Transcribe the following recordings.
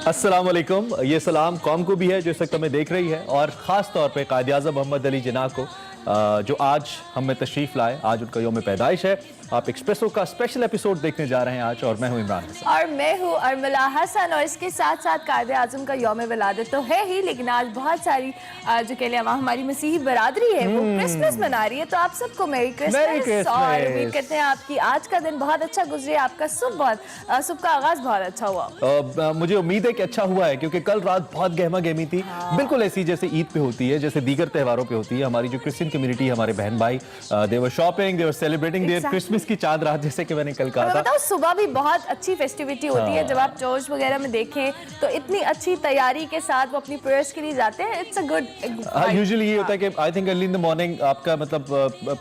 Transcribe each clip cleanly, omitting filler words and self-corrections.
अस्सलाम वालेकुम। ये सलाम कौम को भी है जो इस वक्त हमें देख रही है, और ख़ास तौर पे कायद आज़म मोहम्मद अली जिन्ना को जो आज हम में तशरीफ़ लाए। आज उनका यौम पैदाइश है। आप एक्सप्रेसो का स्पेशल एपिसोड देखने जा रहे हैं आज, और मैं हूं इमरान हसन और मैं हूं अरमला हसन। और इसके साथ साथ कायद आज़म का यौम विलादत तो है ही, लेकिन आज बहुत सारी जो कह लें हमारी मसीही बरादरी है वो क्रिसमस मना रही है। तो आप सबको मेरी क्रिसमस, और उम्मीद करते हैं आपकी आज का दिन बहुत अच्छा गुजरे, आपका सुबह का आगाज बहुत अच्छा हुआ। मुझे उम्मीद है कि अच्छा हुआ है, क्योंकि कल रात बहुत गहमा गहमी थी। बिल्कुल ऐसी जैसे ईद पे होती है, जैसे दीगर त्योहारों पे होती है। हमारी जो क्रिश्चियन कम्युनिटी, हमारे बहन भाई, they were shopping, they were celebrating their Christmas की चांद रात, जैसे कि मैंने कल कहा था। बताओ, सुबह भी बहुत अच्छी फेस्टिविटी होती है। जब आप चर्च वगैरह में देखें तो इतनी अच्छी तैयारी के साथ वो अपनी प्रेयर्स के लिए जाते हैं। It's a good. यूजुअली ये होता है कि I think early in the morning आपका मतलब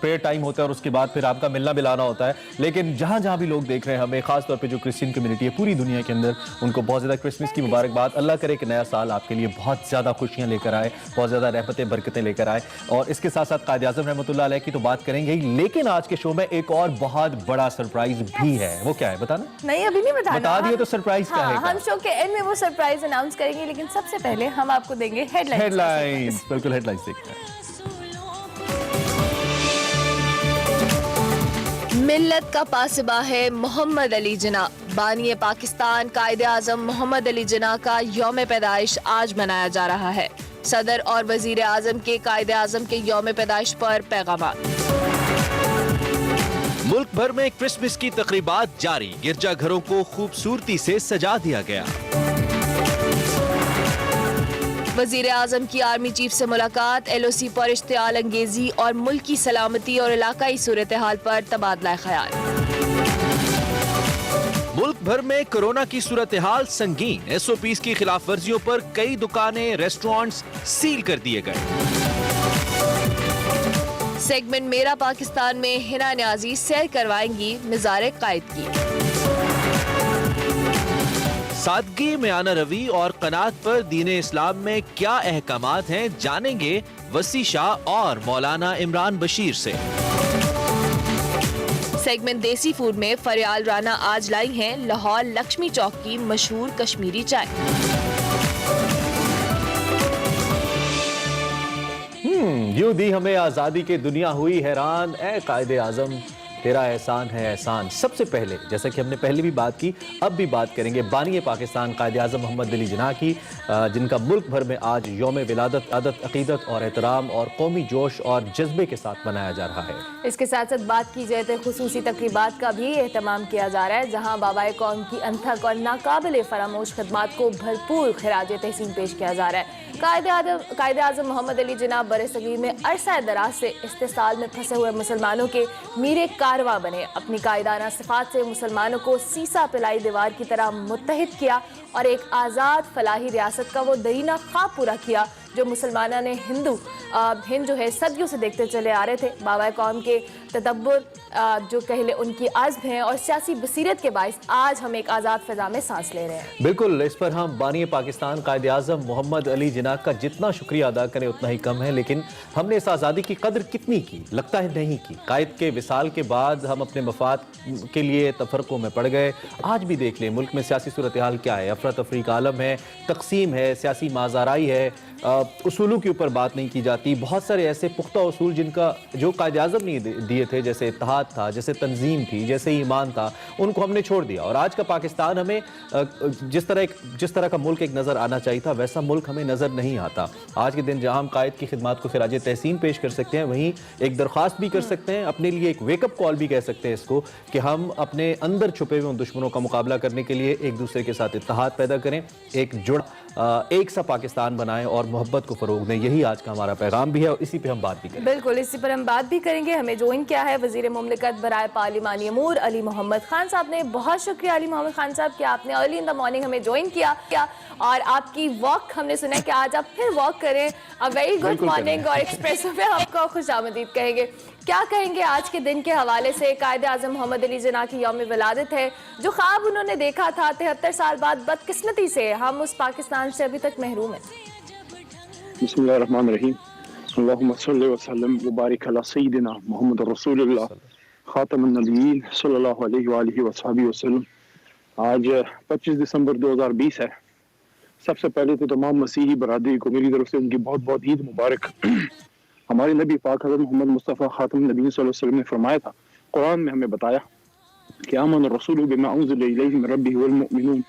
प्रेयर टाइम होता है, और उसके बाद फिर आपका मिलना मिलाना होता है। लेकिन जहां जहां भी लोग देख रहे हैं हमें, खास तौर पे जो क्रिश्चियन कम्युनिटी है पूरी दुनिया के अंदर, उनको बहुत ज्यादा क्रिसमस की मुबारकबाद। अल्लाह करे कि नया साल आपके लिए बहुत ज्यादा खुशियां लेकर आए, बहुत ज्यादा रहमतें बरकतें लेकर आए। और इसके साथ साथ कायद आज़म रहमतुल्लाह अलैह की तो बात करेंगे ही, लेकिन आज के शो में एक और बहुत बड़ा सरप्राइज भी है। वो क्या है बताना? नहीं, अभी नहीं बताना। बता दिए तो सरप्राइज क्या है? हम शो के एंड में वो सरप्राइज अनाउंस करेंगे, लेकिन सबसे पहले हम आपको देंगे हेडलाइंस। बिल्कुल, हेडलाइंस देखते हैं। मिल्लत का पासिबा है मोहम्मद अली जिन्ना। बानी पाकिस्तान कायद आज़म मोहम्मद अली जिन्ना का यौम पैदाइश आज मनाया जा रहा है। सदर और वजीर आज़म के कायद आज़म के यौम पैदाइश पर पैगाम। मुल्क भर में क्रिसमस की तकरीबात जारी, गिरजाघरों को खूबसूरती से सजा दिया गया। वजीर आज़म की आर्मी चीफ से मुलाकात, LOC पर इश्तियाल अंगेजी और मुल्क की सलामती और इलाकाई सूरत हाल पर तबादला ख्याल। मुल्क भर में कोरोना की सूरत हाल संगीन, SOPs की खिलाफ वर्जियों पर कई दुकानें, रेस्टोरेंट्स सील कर दिए गए। सेगमेंट मेरा पाकिस्तान में हिना न्याजी सैर करवाएंगी मिज़ार कायद की। सादगी, मियाना रवी और कनात पर दीन इस्लाम में क्या अहकामात हैं, जानेंगे वसी शाह और मौलाना इमरान बशीर से। सेगमेंट देसी फूड में फरियाल राना आज लाई हैं लाहौर लक्ष्मी चौक की मशहूर कश्मीरी चाय। यूं दी हमें आज़ादी की दुनिया हुई हैरान, ए कायद आज़म तेरा एहसान है एहसान। सबसे पहले, जैसा कि हमने पहले भी बात की, अब भी बात करेंगे बानी पाकिस्तान कायद आज़म मोहम्मद अली जिन्ना की, जिनका मुल्क भर में आज यौम विलादत अदत, अकीदत और एहतराम और कौमी जोश और जज्बे के साथ मनाया जा रहा है। इसके साथ साथ बात की जाए तो खुसूसी तकरीबात का भी एहतमाम किया जा रहा है, जहाँ बाबाए कौम की अनथक और नाकाबिल फरामोश खदमात को भरपूर खिराज तहसीन पेश किया जा रहा है। कायद आज़म मोहम्मद अली जिन्ना बरसगीर में अरसा दराज से इस्तिसाल में फंसे हुए मुसलमानों के मीरे कारवा बने। अपनी कायदाना सिफात से मुसलमानों को सीसा पिलाई दीवार की तरह मुत्तहिद किया और एक आज़ाद फलाही रियासत का वो दरीना ख्वाब पूरा किया जो मुसलमानों ने हिंद जो है सदियों से देखते चले आ रहे थे। बाबा कौम के तदब्बुर जो कहले उनकी आज़्म है और सियासी बसीरत के बाइस आज हम एक आज़ाद फ़िज़ा में सांस ले रहे हैं। बिल्कुल, इस पर हम बानी पाकिस्तान कायद आज़म मोहम्मद अली जिन्ना का जितना शुक्रिया अदा करें उतना ही कम है। लेकिन हमने इस आज़ादी की कदर कितनी की? लगता है नहीं की। कायद के विसाल के बाद हम अपने मफाद के लिए तफरकों में पड़ गए। आज भी देख लें मुल्क में सियासी सूरत हाल क्या है, अफरा तफरी का आलम है, तकसीम है, सियासी माज़ाराई है, उसूलों के ऊपर बात नहीं की जाती। बहुत सारे ऐसे पुख्ता उसूल जिनका जो कायद आज़म ने दिए थे, जैसे इत्तेहाद था, जैसे तंजीम थी, जैसे ईमान था, उनको हमने छोड़ दिया। और आज का पाकिस्तान हमें जिस तरह का मुल्क एक नज़र आना चाहिए था, वैसा मुल्क हमें नज़र नहीं आता। आज के दिन जहाँ हम कायद की खिदमात को खिराज तहसीन पेश कर सकते हैं, वहीं एक दरख्वास्त भी कर सकते हैं, अपने लिए एक वेकअप कॉल भी कह सकते हैं इसको, कि हम अपने अंदर छुपे हुए उन दुश्मनों का मुकाबला करने के लिए एक दूसरे के साथ इत्तेहाद पैदा करें, एक एक सा पाकिस्तान बनाएं और मोहब्बत को फरोग दें। यही आज का हमारा पैगाम भी है, और इसी पे हम बात भी करेंगे। बिल्कुल, इसी पर हम बात भी करेंगे। हमें ज्वाइन किया है वजीर मुमलिकत बराए पार्लिमानी अमूर अली मोहम्मद खान साहब ने। बहुत शुक्रिया अली मोहम्मद खान साहब कि आपने अर्ली इन द मॉर्निंग हमें ज्वाइन किया और आपकी वॉक हमने सुना है कि आज आप फिर वॉक करें। अ वेरी गुड मॉर्निंग, और एक्सप्रेसो पे आपको खुशामदीद कहेंगे। क्या कहेंगे आज के दिन के हवाले से? कायद आज़म मोहम्मद अली जिन्ना की यौम विलादत है, जो ख्वाब उन्होंने देखा था 73 साल बाद, बदकिस्मती से हम उस पाकिस्तान से अभी तक महरूम हैं। बिस्मिल्लाहिर्रहमानिर्रहीम, अल्लाहुम्मा सल्लि व सल्लिम व बारिक अला सय्यिदिना मुहम्मद रसूलुल्लाह खातमुन नबिय्यीन सल्लल्लाहु अलैहि व आलिहि व सल्लम। आज 25 दिसंबर 2020 है। سب سے پہلے تو تمام مسیحی برادری کو میری طرف سے ان کی بہت بہت عید مبارک. ہمارے نبی پاک حضرت محمد مصطفیٰ خاتم النبی صلی اللہ علیہ وسلم نے فرمایا تھا, قرآن میں ہمیں بتایا کہ آمن الرسول بما انزل الیہ من ربہ والمؤمنون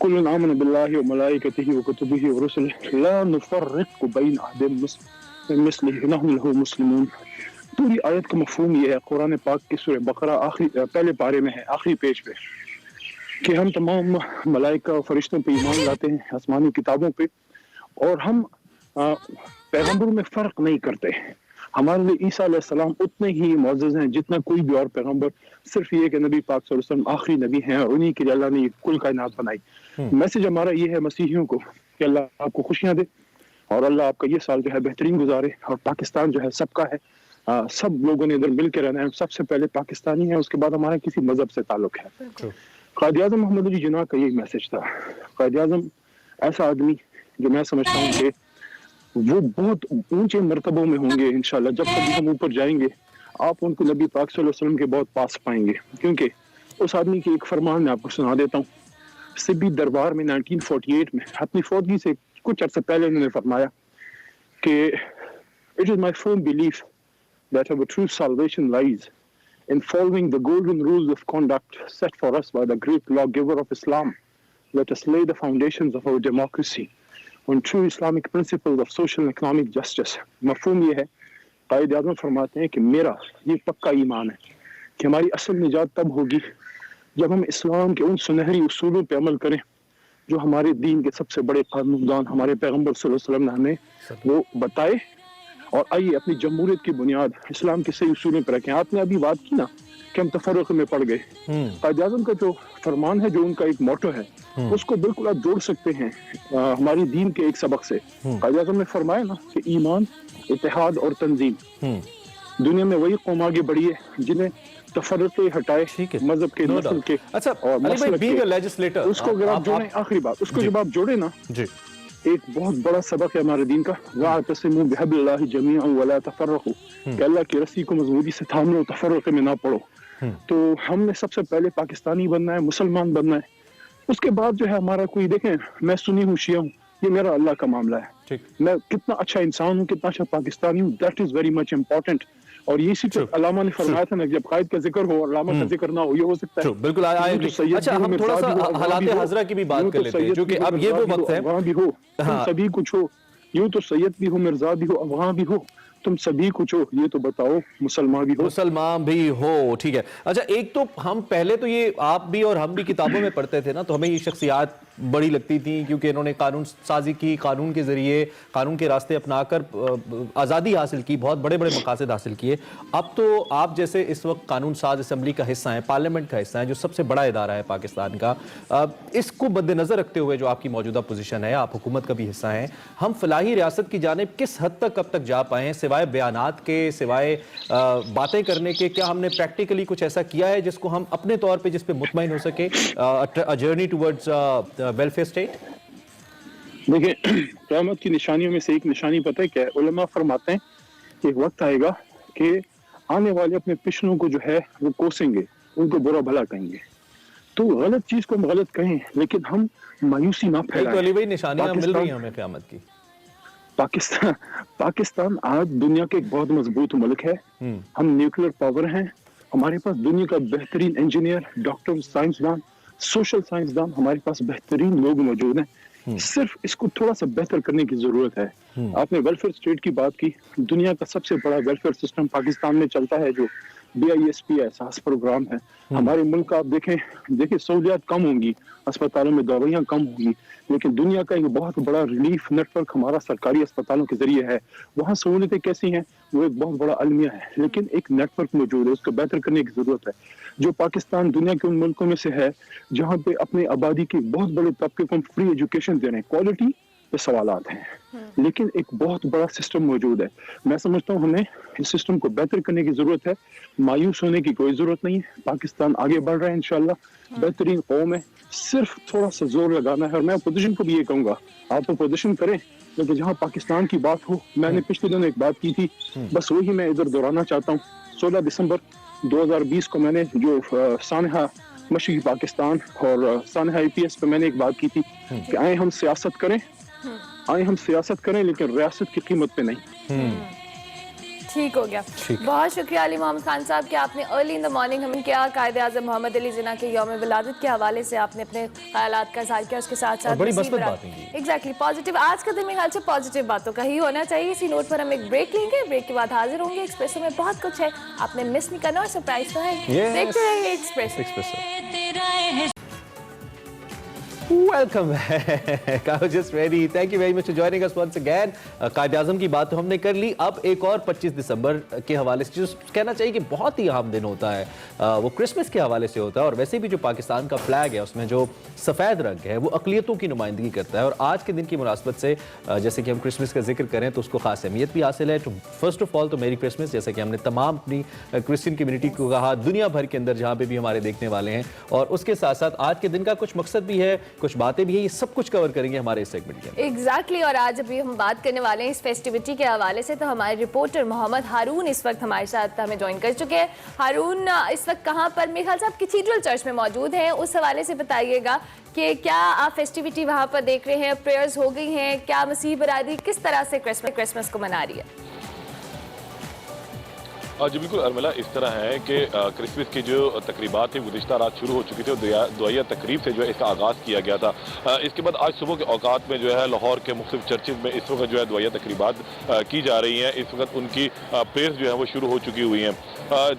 کل آمن باللہ وملائکتہ وکتبہ ورسلہ لا نفرق بین احد من مثلہ نحن لہ مسلمون. پوری آیت کا مفہوم یہ ہے, قرآن پاک کی سورہ بقرہ پہلے پارے میں ہے, آخری پیج پہ, کہ ہم تمام ملائکہ و فرشتوں پہ ایمان لاتے ہیں, آسمانی کتابوں پہ, اور ہم پیغمبروں میں فرق نہیں کرتے. ہمارے لیے عیسیٰ علیہ السلام اتنے ہی معزز ہیں جتنا کوئی بھی اور پیغمبر, صرف یہ کہ نبی پاک صلی اللہ علیہ وسلم آخری نبی ہیں اور انہی کے لیے اللہ نے کل کائنات بنائی. میسج ہمارا یہ ہے مسیحیوں کو کہ اللہ آپ کو خوشیاں دے اور اللہ آپ کا یہ سال جو ہے بہترین گزارے, اور پاکستان جو ہے سب کا ہے, سب لوگوں نے ادھر مل کے رہنا ہے. سب سے پہلے پاکستانی ہیں, اس کے بعد ہمارا کسی مذہب سے تعلق ہے. قائد اعظم محمد علی جناح کا یہی میسج تھا. قائد اعظم ایسا آدمی جو میں سمجھتا ہوں کہ وہ بہت اونچے مرتبوں میں ہوں گے انشاءاللہ. جب کبھی ہم اوپر جائیں گے آپ ان کو نبی پاک صلی اللہ علیہ وسلم کے بہت پاس پائیں گے, کیونکہ اس آدمی کی ایک فرمان میں آپ کو سنا دیتا ہوں. سبی دربار میں 1948 میں اپنی فوتگی سے کچھ عرصہ پہلے انہوں نے فرمایا کہ it is my firm belief that our true salvation lies in following the golden rules of conduct set for us by the great lawgiver of Islam. Let us lay the foundations of our democracy on true Islamic principles of social and economic justice. مفہوم یہ ہے, قائد اعظم فرماتے ہیں کہ میرا یہ پکا ایمان ہے کہ ہماری اصل نجات تب ہوگی جب ہم اسلام کے ان سنہری اصولوں پہ عمل کریں جو ہمارے دین کے سب سے بڑے قانون ہمارے پیغمبر صلی اللہ علیہ وسلم نے ہمیں وہ بتائے, اور آئیے اپنی جمہوریت کی بنیاد اسلام کے صحیح اصولوں پہ رکھیں. آپ نے ابھی بات کی نا کہ ہم تفرق میں پڑ گئے. قائد اعظم کا جو فرمان ہے, جو ان کا ایک موٹو ہے, اس کو بالکل آپ جوڑ سکتے ہیں ہماری دین کے ایک سبق سے. قائد اعظم نے فرمایا نا کہ ایمان, اتحاد اور تنظیم. دنیا میں وہی قوم آگے بڑھی ہے جنہیں تفرقے ہٹائے مذہب کے, نسل کے اور مسلک کے. اس کو اگر آپ جوڑیں, آخری بات, اس کو جب آپ جوڑیں نا, ایک بہت بڑا سبق ہے ہمارے دین کا, وَاعْتَصِمُوا بِحَبْلِ اللَّهِ جَمِيعًا وَلَا تَفَرَّقُوا, کہ اللہ کی رسی کو مضبوطی سے تھام لو, تفرقے میں نہ پڑو. تو ہم نے سب سے پہلے پاکستانی بننا ہے, مسلمان بننا ہے. اس کے بعد جو ہے ہمارا کوئی, دیکھیں میں سنی ہوں, شیعہ ہوں, یہ میرا اللہ کا معاملہ ہے. میں کتنا اچھا انسان ہوں, کتنا اچھا پاکستانی ہوں, that is very much important. اور یہ اسی پہ علامہ نے فرمایا تھا نا, جب قائد کا ذکر ہو علامہ کا ذکر نہ ہو, یہ ہو سکتا ہے. بالکل. اچھا ہم تھوڑا سا حالات حضرہ کی بھی بات کر لیتے ہیں, کیونکہ اب یہ وہ وقت ہے. وہاں بھی ہو, تم سبھی کچھ ہو, یوں تو سید بھی ہو, مرزا بھی ہو, وہاں بھی ہو, تم سبھی کچھ ہو, یہ تو بتاؤ مسلمان بھی ہو. مسلمان بھی ہو, ٹھیک ہے. اچھا ایک تو ہم پہلے تو یہ آپ بھی اور ہم بھی کتابوں میں پڑھتے تھے نا, تو ہمیں یہ شخصیات بڑی لگتی تھی کیونکہ انہوں نے قانون سازی کی, قانون کے ذریعے قانون کے راستے اپنا کر آزادی حاصل کی, بہت بڑے بڑے مقاصد حاصل کیے. اب تو آپ جیسے اس وقت قانون ساز اسمبلی کا حصہ ہیں, پارلیمنٹ کا حصہ ہیں, جو سب سے بڑا ادارہ ہے پاکستان کا, اس کو مد نظر رکھتے ہوئے جو آپ کی موجودہ پوزیشن ہے, آپ حکومت کا بھی حصہ ہیں, ہم فلاحی ریاست کی جانب کس حد تک اب تک جا پائے ہیں, سوائے بیانات کے, سوائے باتیں کرنے کے؟ کیا ہم نے پریکٹیکلی کچھ ایسا کیا ہے جس کو ہم اپنے طور پہ جس پہ مطمئن ہو سکے, جرنی ٹورڈز ویلفیئر اسٹیٹ؟ دیکھیں, قیامت کی نشانیوں میں سے ایک نشانی پتہ ہے کیا ہے؟ علماء فرماتے ہیں کہ ایک وقت آئے گا کہ آنے والے اپنے پچھلوں کو جو ہے وہ کوسیں گے, ان کو برا بھلا کہیں گے. تو غلط چیز کو ہم غلط کہیں, لیکن ہم مایوسی نہ پھیلائیں. علی بھائی نشانیاں مل رہی ہیں ہمیں قیامت کی. پاکستان آج دنیا کے ایک بہت مضبوط ملک ہے. ہم نیوکلیر پاور ہیں, ہمارے پاس دنیا کا بہترین انجینئر, ڈاکٹر, سائنسدان, سوشل سائنسدان, ہمارے پاس بہترین لوگ موجود ہیں. صرف اس کو تھوڑا سا بہتر کرنے کی ضرورت ہے. آپ نے ویلفیئر اسٹیٹ کی بات کی, دنیا کا سب سے بڑا ویلفیئر سسٹم پاکستان میں چلتا ہے, جو BISP احساس پروگرام ہے. ہمارے ملک کا آپ دیکھیں سہولیات کم ہوں گی, اسپتالوں میں دوائیاں کم ہوں گی, لیکن دنیا کا ایک بہت بڑا ریلیف نیٹ ورک ہمارا سرکاری اسپتالوں کے ذریعے ہے. وہاں سہولتیں کیسی ہیں, وہ ایک بہت بڑا المیہ ہے, لیکن ایک نیٹ ورک موجود ہے, اس کو بہتر کرنے کی ضرورت ہے. جو پاکستان دنیا کے ان ملکوں میں سے ہے جہاں پہ اپنے آبادی کے بہت بڑے طبقے کو ہم فری ایجوکیشن دے رہے ہیں, کوالٹی پہ سوالات ہیں, لیکن ایک بہت بڑا سسٹم موجود ہے. میں سمجھتا ہوں ہمیں اس سسٹم کو بہتر کرنے کی ضرورت ہے. مایوس ہونے کی کوئی ضرورت نہیں ہے, پاکستان آگے بڑھ رہا ہے انشاءاللہ, بہترین قوم ہے, صرف تھوڑا سا زور لگانا ہے. اور میں اپوزیشن کو بھی یہ کہوں گا, آپ اپوزیشن کریں, لیکن جہاں پاکستان کی بات ہو. میں نے پچھلے دن ایک بات کی تھی, بس وہی میں ادھر دہرانا چاہتا ہوں. 16 دسمبر 2020 کو میں نے جو سانحہ مشرقی پاکستان اور سانحہ IPS پہ میں نے ایک بات کی تھی کہ آئیں ہم سیاست کریں لیکن ریاست کی قیمت پہ نہیں. ٹھیک ہو گیا. بہت شکریہ علی محمد خان صاحب کہ آپ نے ارلی ان دا مارننگ ہمیں کیا قائد اعظم محمد علی جناح کے یوم ولادت کے حوالے سے آپ نے اپنے خیالات کا اظہار کیا, اس کے ساتھ ساتھ بڑی مثبت باتیں کی. Exactly positive. آج کا دن میرے خیال سے پازیٹیو باتوں کا ہی ہونا چاہیے. اسی نوٹ پر ہم ایک بریک لیں گے, بریک کے بعد حاضر ہوں گے. ایکسپریسو میں بہت کچھ ہے, آپ نے مس نہیں کرنا اور سرپرائز تو ہے. دیکھتے رہیے expressive. Welcome back. I was just ready. Thank you very much for joining us once again. Quaid Azam کی بات تو ہم نے کر لی. اب ایک اور 25 دسمبر کے حوالے سے جو کہنا چاہیے کہ بہت ہی اہم دن ہوتا ہے, وہ کرسمس کے حوالے سے ہوتا ہے. اور ویسے بھی جو پاکستان کا فلیگ ہے اس میں جو سفید رنگ ہے وہ اقلیتوں کی نمائندگی کرتا ہے. اور آج کے دن کی مناسبت سے جیسے کہ ہم کرسمس کا ذکر کریں تو اس کو خاص اہمیت بھی حاصل ہے. فرسٹ آف آل تو میری کرسمس, جیسے کہ ہم نے تمام اپنی کرسچن کمیونٹی کو کہا دنیا بھر کے اندر جہاں پہ بھی ہمارے دیکھنے والے ہیں. اور اس کے ساتھ ساتھ آج کے دن کا کچھ مقصد بھی ہے, کچھ باتیں بھی ہیں, یہ سب کچھ کور کریں گے ہمارے اس سیگمنٹ کے. ایگزیکٹلی. اور آج ابھی ہم بات کرنے والے ہیں اس فیسٹیوٹی کے حوالے سے, تو ہمارے رپورٹر محمد ہارون اس وقت ہمارے ساتھ ہمیں جوائن کر چکے ہیں. ہارون, اس وقت کہاں پر, میرے خیال سے آپ کیتھیڈرل چرچ میں موجود ہیں, اس حوالے سے بتائیے گا کہ کیا آپ فیسٹیوٹی وہاں پر دیکھ رہے ہیں, پریئرز ہو گئی ہیں, کیا مسیح برادری کس طرح سے کرسمس کو منا رہی ہے؟ جی بالکل ارملہ, اس طرح ہے کہ کرسمس کی جو تقریبات تھیں گزشتہ رات شروع ہو چکی تھی اور دعائیہ تقریب سے جو ہے اس کا آغاز کیا گیا تھا. اس کے بعد آج صبح کے اوقات میں جو ہے لاہور کے مختلف چرچز میں اس وقت جو ہے دعائیہ تقریبات کی جا رہی ہیں. اس وقت ان کی پریئرز جو ہیں وہ شروع ہو چکی ہوئی ہیں.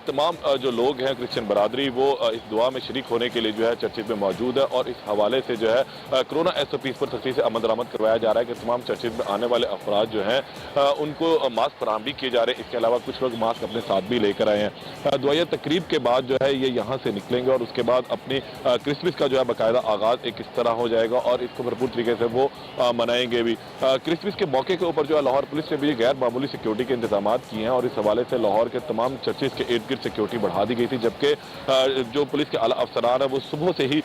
تمام جو لوگ ہیں کرسچن برادری وہ اس دعا میں شریک ہونے کے لیے جو ہے چرچز میں موجود ہے. اور اس حوالے سے جو ہے کرونا SOPs پر سختی سے عمل درآمد کروایا جا رہا ہے کہ تمام چرچز میں آنے والے افراد جو ہیں ان کو ماسک فراہم بھی کیے جا رہے ہیں. اس کے علاوہ کچھ لوگ ماسک اپنے ساتھ بھی لے کر آئے ہیں. دعائیہ تقریب کے بعد جو ہے یہ یہاں سے نکلیں گے اور اس کے بعد اپنی کرسمس کا جو ہے باقاعدہ آغاز ایک اس طرح ہو جائے گا اور اس کو بھرپور طریقے سے وہ منائیں گے بھی. کرسمس کے موقع کے اوپر جو ہے لاہور پولیس نے بھی غیر معمولی سیکیورٹی کے انتظامات کیے ہیں اور اس حوالے سے لاہور کے تمام چرچز کے ارد گرد سیکیورٹی بڑھا دی گئی تھی. جبکہ جو پولیس کے اعلیٰ افسران ہیں وہ صبح سے ہی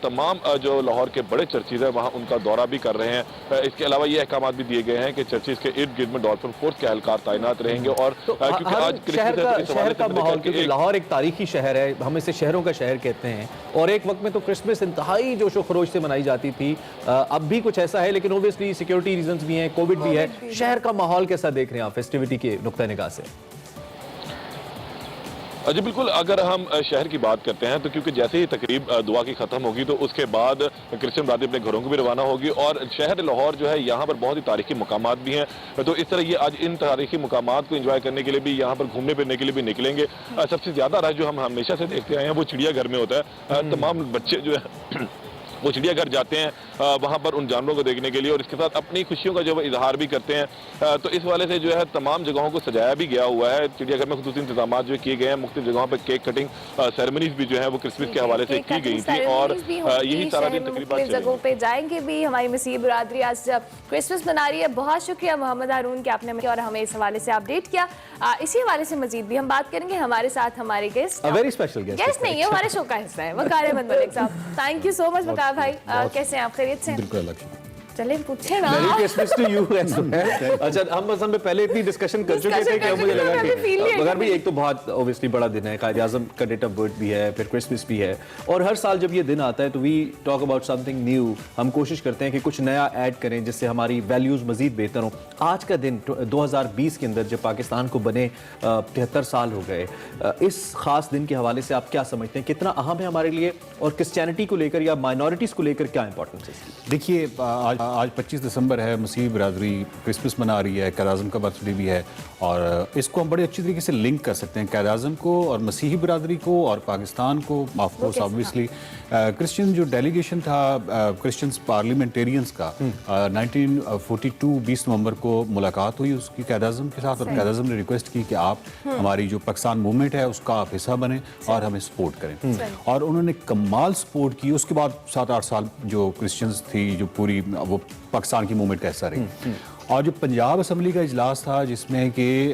تمام جو لاہور کے بڑے چرچز ہیں وہاں ان کا دورہ بھی کر رہے ہیں. اس کے علاوہ یہ احکامات بھی دیے گئے ہیں کہ چرچز کے ارد گرد میں ڈولفن فورس کے اہلکار تعینات رہیں گے. اور کیونکہ آج شہر کا ماحول, کیونکہ لاہور ایک تاریخی شہر ہے, ہم اسے شہروں کا شہر کہتے ہیں, اور ایک وقت میں تو کرسمس انتہائی جوش و خروش سے منائی جاتی تھی. اب بھی کچھ ایسا ہے لیکن اوبویسلی سیکیورٹی ریزنز بھی ہیں, کووڈ بھی ہے. شہر کا ماحول کیسا دیکھ رہے ہیں آپ فیسٹیوٹی کے نقطہ نگاہ سے؟ جی بالکل, اگر ہم شہر کی بات کرتے ہیں تو کیونکہ جیسے ہی تقریب دعا کی ختم ہوگی تو اس کے بعد کرسچن برادری اپنے گھروں کو بھی روانہ ہوگی. اور شہر لاہور جو ہے یہاں پر بہت ہی تاریخی مقامات بھی ہیں, تو اس طرح یہ آج ان تاریخی مقامات کو انجوائے کرنے کے لیے بھی یہاں پر گھومنے پھرنے کے لیے بھی نکلیں گے. سب سے زیادہ رش جو ہم ہمیشہ سے دیکھتے آئے ہیں وہ چڑیا گھر میں ہوتا ہے. تمام بچے جو ہے وہ چڑیا گھر جاتے ہیں وہاں پر ان جانوروں کو دیکھنے کے لیے اور اس کے ساتھ اپنی خوشیوں کا جو وہ اظہار بھی کرتے ہیں. تو اس والے سے جو ہے تمام جگہوں کو سجایا بھی گیا ہوا ہے. چڑیا گھر میں خصوصی انتظامات جو کیے گئے ہیں, مختلف جگہوں پہ کیک کٹنگ سیریمنیز بھی جو ہے وہ کرسمس کے حوالے سے کی گئی تھی. اور یہی سارا دن تقریباً جگہوں پہ جائیں گے بھی. ہماری مسیح برادری آج جب کرسمس منا رہی ہے. بہت شکریہ محمد ہارون کہ آپ نے اور ہمیں اس حوالے سے اپڈیٹ کیا. اسی حوالے سے مزید بھی ہم بات کریں گے. ہمارے ساتھ ہمارے گیسٹ نہیں ہے, ہمارے شو کا حصہ ہے وقار احمد ملک صاحب. تھینک یو سو مچ وقار بھائی, کیسے ہیں آپ, خیریت سے؟ بالکل. چلیں پوچھیں نا. میری کرسمس ٹو یو. اچھا, ہم اصل میں پہلے اتنی ڈسکشن کر چکے تھے کہ مجھے لگا کہ مگر بھی ایک تو بہت اوبویسلی بڑا دن ہے, قائد اعظم کا ڈیٹ آف برتھ بھی ہے, پھر کرسمس بھی ہے, اور ہر سال جب یہ دن آتا ہے تو we talk about something new. ہم کوشش کرتے ہیں کہ کچھ نیا ایڈ کریں جس سے ہماری ویلیوز مزید بہتر ہوں. آج کا دن 2020 کے اندر جب پاکستان کو بنے 73 سال ہو گئے, اس خاص دن کے حوالے سے آپ کیا سمجھتے ہیں, کتنا اہم ہے ہمارے لیے, اور کرسچینٹی کو لے کر یا مائنورٹیز کو لے کر کیا امپورٹنس ہے؟ دیکھیے, آج 25 دسمبر ہے, مسیح برادری کرسمس منا رہی ہے, قائد اعظم کا برتھ ڈے بھی ہے, اور اس کو ہم بڑے اچھی طریقے سے لنک کر سکتے ہیں قائد اعظم کو اور مسیحی برادری کو اور پاکستان کو. آف کورس آبویسلی کرسچن جو ڈیلیگیشن تھا کرسچنس پارلیمنٹیرینز کا 1942 20 نومبر کو ملاقات ہوئی اس کی قائد اعظم کے ساتھ, اور قائد اعظم نے ریکویسٹ کی کہ آپ ہماری جو پاکستان موومنٹ ہے اس کا آپ حصہ بنیں اور ہمیں سپورٹ کریں, اور انہوں نے کمال سپورٹ کی. اس کے بعد 7-8 سال جو کرسچنز تھی جو پوری وہ پاکستان کی موومنٹ کا حصہ رہی. اور جو پنجاب اسمبلی کا اجلاس تھا جس میں کہ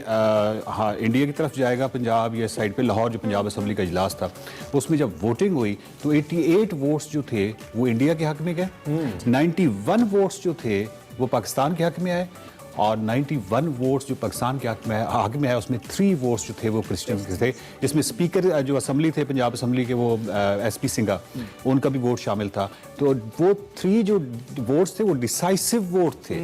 ہاں انڈیا کی طرف جائے گا پنجاب, یہ سائڈ پہ لاہور جو پنجاب اسمبلی کا اجلاس تھا, اس میں جب ووٹنگ ہوئی تو 88 ووٹس جو تھے وہ انڈیا کے حق میں گئے, 91 ووٹس جو تھے وہ پاکستان کے حق میں آئے, اور 91 ووٹس جو پاکستان کے حق میں ہے اس میں 3 ووٹس جو تھے وہ کرسچنز کے تھے، جس میں اسپیکر جو اسمبلی تھے پنجاب اسمبلی کے وہ ایس پی سنگھا، ان کا بھی ووٹ شامل تھا. تو وہ 3 جو ووٹس تھے وہ ڈیسائسو ووٹ تھے.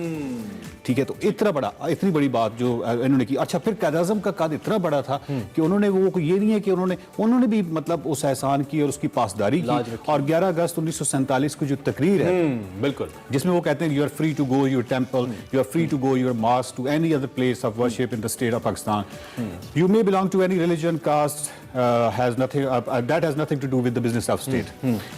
ٹھیک ہے، تو اتنی بڑی بات جو انہوں نے کی. اچھا، پھر قائد اعظم کا قد اتنا بڑا تھا کہ انہوں نے وہ یہ نہیں ہے کہ انہوں نے بھی مطلب اس احسان کی اور اس کی پاسداری کی. اور 11 اگست 1947 کو جو تقریر ہے بالکل، جس میں وہ کہتے ہیں you are free to go your temple, you are free to go your mosque to any other place of worship in the state of Pakistan, you may belong to any religion, caste that has nothing to do with the business of state.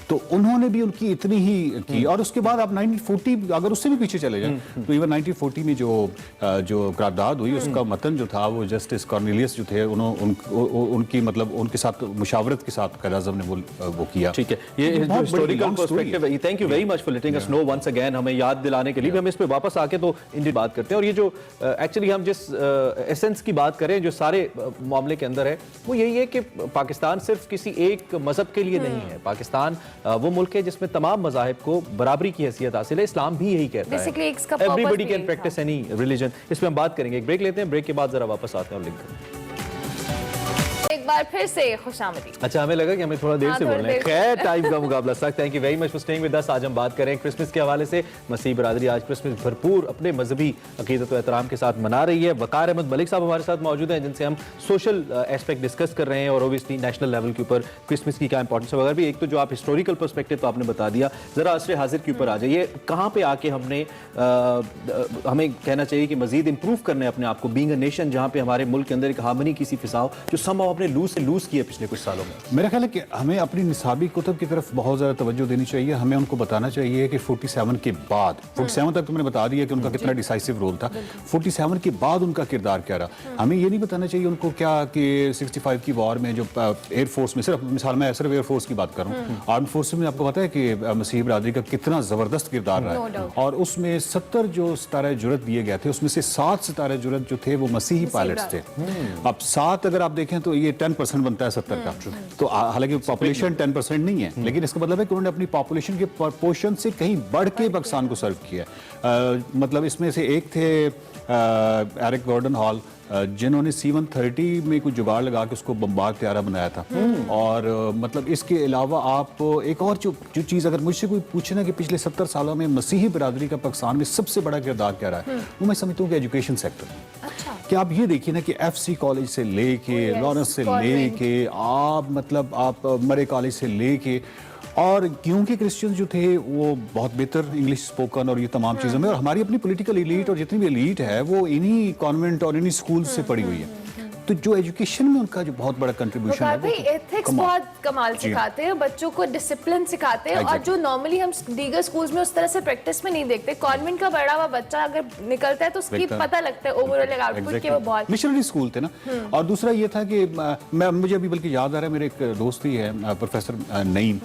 تو انہوں نے بھی ان کی اتنی ہی کی. اور اس کے بعد آپ 1940 اگر اس سے بھی پیچھے چلے جائیں تو ایون 1940 میں جو قرارداد ہوئی اس کا متن جو تھا وہ جسٹس کارنیلیس جو تھے ان کی مطلب ان کے ساتھ مشاورت کے ساتھ قائد اعظم نے وہ کیا. ٹھیک ہے، یہ جو ہسٹوریکل پرسپیکٹو ہے. Thank you very much for letting us know once again, ہمیں یاد دلانے کے لیے بھی. ہم اس پہ واپس آ کے تو انڈین بات کرتے ہیں. اور یہ جو ایکچولی ہم جس ایسنس کی بات کریں جو سارے معاملے کے اندر ہے وہ یہی ہے کہ پاکستان صرف کسی ایک مذہب کے لیے نہیں ہے. پاکستان وہ ملک ہے جس میں تمام مذاہب کو برابری کی حیثیت حاصل ہے. اسلام بھی یہی کہتا ہے everybody can practice any religion. اس پہ ہم بات کریں گے. ایک بریک لیتے ہیں، بریک کے بعد ذرا واپس آتے ہیں اور لنک کریں. ایک بار پھر سے خوش آمدید. اچھا، ہمیں لگا کہ ہمیں تھوڑا دیر سے بولنا ہے. خیر، ٹائم کا مقابلہ سخت. Thank you very much for staying with us. آج ہم بات کریں کرسمس کے حوالے سے. مسیحی برادری آج کرسمس بھرپور اپنے مذہبی عقیدت و احترام کے ساتھ منا رہی ہے. وقار احمد ملک صاحب ہمارے ساتھ موجود ہیں جن سے ہم سوشل ایسپیکٹ ڈسکس کر رہے ہیں اور اوبیسلی نیشنل لیول کے اوپر کرسمس کی کیا امپورٹنس ہے وغیرہ بھی. ایک تو جو آپ ہسٹوریکل پرسپیکٹو تو آپ نے بتا دیا، ذرا عصر حاضر کے اوپر آ جائیے. کہاں پہ آ کے ہمیں کہنا چاہیے کہ مزید امپروو کرنا ہے اپنے آپ کو بینگ اے نیشن جہاں پہ ہمارے ملک کے اندر ایک ہارمنی کی سی فضا ہو جو سم ہم اپنے لوز کی ہے پچھلے کچھ سالوں میں. میرا خیال ہے کہ ہمیں اپنی نصابی کتب کی طرف بہت زیادہ توجہ دینی چاہیے. ہمیں ان کو بتانا چاہیے کہ 47 کے بعد 47 تک تو میں نے بتا دیا کہ ان کا کتنا ڈیسائسو رول تھا. 47 کے بعد ان کا کردار کیا رہا. ہمیں یہ نہیں بتانا چاہیے ان کو کیا کہ 65 کی وار میں جو ایئر فورس میں صرف مثال میں صرف ایئر فورس کی بات کر رہا ہوں، آرم فورس میں آپ کو پتا ہے کہ مسیحی برادری کا کتنا زبردست کردار رہا ہے. اور اس میں 70 جو ستارہ جرأت دیے گئے تھے اس میں سے 7 ستارہ جرأت جو تھے وہ مسیحی پائلٹس تھے. اب 7 اگر آپ دیکھیں تو یہ 10% بنتا ہے 70 کا. تو حالانکہ پاپولیشن 10% نہیں ہے لیکن اس کا مطلب ہے کہ انہوں نے اپنی پاپولیشن کے پورشن سے کہیں بڑھ کے پاکستان کو سرو کیا. مطلب اس میں سے ایک تھے ایرک گارڈن ہال جنہوں نے C-130 میں کوئی جگاڑ لگا کے اس کو بمبار طیارہ بنایا تھا. اور مطلب اس کے علاوہ آپ ایک اور جو چیز اگر مجھ سے کوئی پوچھے نا کہ پچھلے 70 سالوں میں مسیحی برادری کا پاکستان میں سب سے بڑا کردار کیا رہا ہے، وہ میں سمجھتا ہوں کہ ایجوکیشن سیکٹر. کہ آپ یہ دیکھیے نا کہ FC کالج سے لے کے لارنس سے لے کے آپ مرے کالج سے لے کے، اور کیونکہ کرسچنز جو تھے وہ بہت بہتر انگلش اسپوکن اور یہ تمام چیزوں میں، اور ہماری اپنی پولیٹیکل ایلیٹ اور جتنی بھی ایلیٹ ہے وہ انہی کانوینٹ اور انہی اسکول سے پڑھی ہوئی ہے. تو جو ایجوکیشن میں ان کا جو بہت بڑا کنٹریبیوشن ہے، ایتھکس بہت کمال سکھاتے ہیں بچوں کو، ڈسپلن سکھاتے ہیں. اور جو نارملی ہم دیگر سکولز میں اس طرح سے پریکٹس میں نہیں دیکھتے. کانوینٹ کا بڑا ہوا بچہ اگر نکلتا ہے تو اس کی پتہ لگتا ہے اوورآل آؤٹ پٹ کہ وہ بہت مشنری اسکول تھے نا. اور دوسرا یہ تھا کہ مجھے ابھی بلکہ یاد آ رہا ہے، میرے ایک دوست ہی ہے پروفیسر نعیم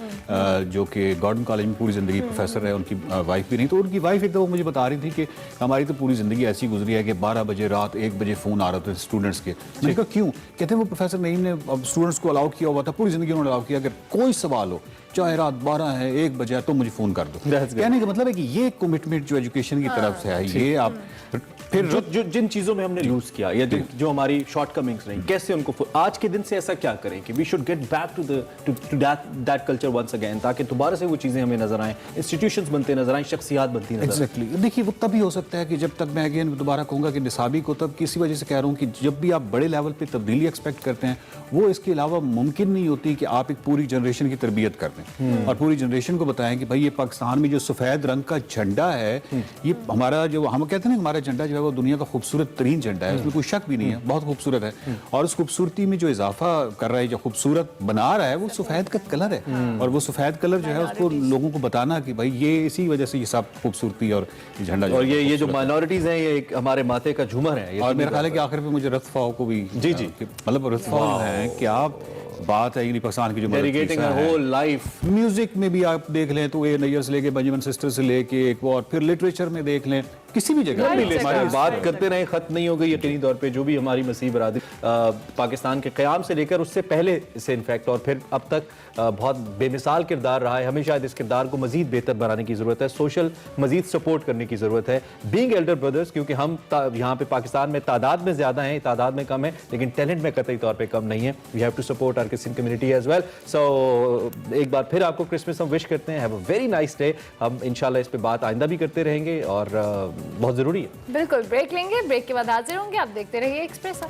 جو کہ گارڈن کالج میں پوری زندگی پروفیسر ہے. ان کی وائف بھی نہیں، تو ان کی وائف ایک دفعہ مجھے بتا رہی تھی کہ ہماری تو پوری زندگی ایسی گزری ہے کہ 12 بجے رات 1 بجے فون آ رہے تھے اسٹوڈنٹس کے. میں نے کہا کیوں؟ کہتے ہیں وہ پروفیسر نعیم نے اسٹوڈنٹس کو الاؤ کیا ہوا تھا، پوری زندگی انہوں نے الاؤ کیا اگر کوئی سوال ہو چاہے رات 12 ہے 1 بجے تو مجھے فون کر دو. کہنے کا مطلب ہے کہ یہ کمٹمنٹ جو ایجوکیشن کی طرف سے ہے، یہ آپ پھر جن چیزوں میں ہم نے لوز کیا یا جو ہماری شارٹ کمنگز رہی، کیسے ان کو آج کے دن سے ایسا کیا کریں کہ we should get back to that culture once again, تاکہ دوبارہ سے وہ چیزیں ہمیں نظر آئیں، انسٹیٹیوشنز بنتے نظر آئیں، شخصیات بنتی نظر آئیں. ایگزیکٹلی. دیکھیے وہ تبھی ہو سکتا ہے کہ جب تک، میں اگین دوبارہ کہوں گا کہ نصابی کتب کی اسی وجہ سے کہہ رہا ہوں کہ جب بھی آپ بڑے لیول پہ تبدیلی ایکسپیکٹ کرتے ہیں وہ اس کے علاوہ ممکن نہیں ہوتی کہ آپ ایک پوری جنریشن کی تربیت کر دیں اور پوری جنریشن کو بتائیں کہ بھائی یہ پاکستان میں جو سفید رنگ کا جھنڈا ہے، یہ ہمارا جو ہم کہتے ہیں نا ہمارا جھنڈا جو ہے وہ دنیا کا خوبصورت ترین جھنڈا ہے، اس میں کوئی شک بھی نہیں ہے، بہت خوبصورت ہے. اور اس خوبصورتی میں جو اضافہ کر رہا ہے، جو خوبصورت بنا رہا ہے، وہ سفید کا کلر ہے. اور وہ سفید کلر جو ہے اس کو لوگوں کو بتانا کہ بھائی یہ اسی وجہ سے یہ سب خوبصورتی اور جھنڈا، اور یہ جو مائنورٹیز ہیں یہ ایک ہمارے ماتھے کا جھومر ہے. اور میرا خیال ہے کہ آخر پہ مجھے رتفاؤ کو بھی مطلب رتفاؤ ہیں کہ آپ بات ہے پاکستان کی جو میوزک میں بھی آپ دیکھ لیں تو اے نیئر سے لے کے بنجمن سسٹر سے لے کے ایک اور پھر لٹریچر میں دیکھ لیں किसी भी जगह लंबी लिस्ट है, हमारी बात करते रहे खत्म नहीं हो गई यकीनी तौर पे। जो भी हमारी मसीह बरादरी पाकिस्तान के क़याम से लेकर उससे पहले से इनफैक्ट और फिर अब तक बहुत बेमिसाल किरदार रहा है। हमें शायद इस किरदार को मजीद बेहतर बनाने की ज़रूरत है, सोशल मजीद सपोर्ट करने की ज़रूरत है। बीइंग एल्डर ब्रदर्स, क्योंकि हम यहाँ पे पाकिस्तान में तादाद में ज़्यादा हैं, तादाद में कम है, लेकिन टैलेंट में कतई तौर पे कम नहीं है। We have to support our Christian community as well. So एक बार फिर आपको क्रिसमस हम विश करते हैं। Have a very nice day. हम इंशाल्लाह इस पे बात आइंदा भी करते रहेंगे और बहुत ज़रूरी है। बिल्कुल, ब्रेक लेंगे, ब्रेक के बाद हाजिर होंगे। आप देखते रहिए Express.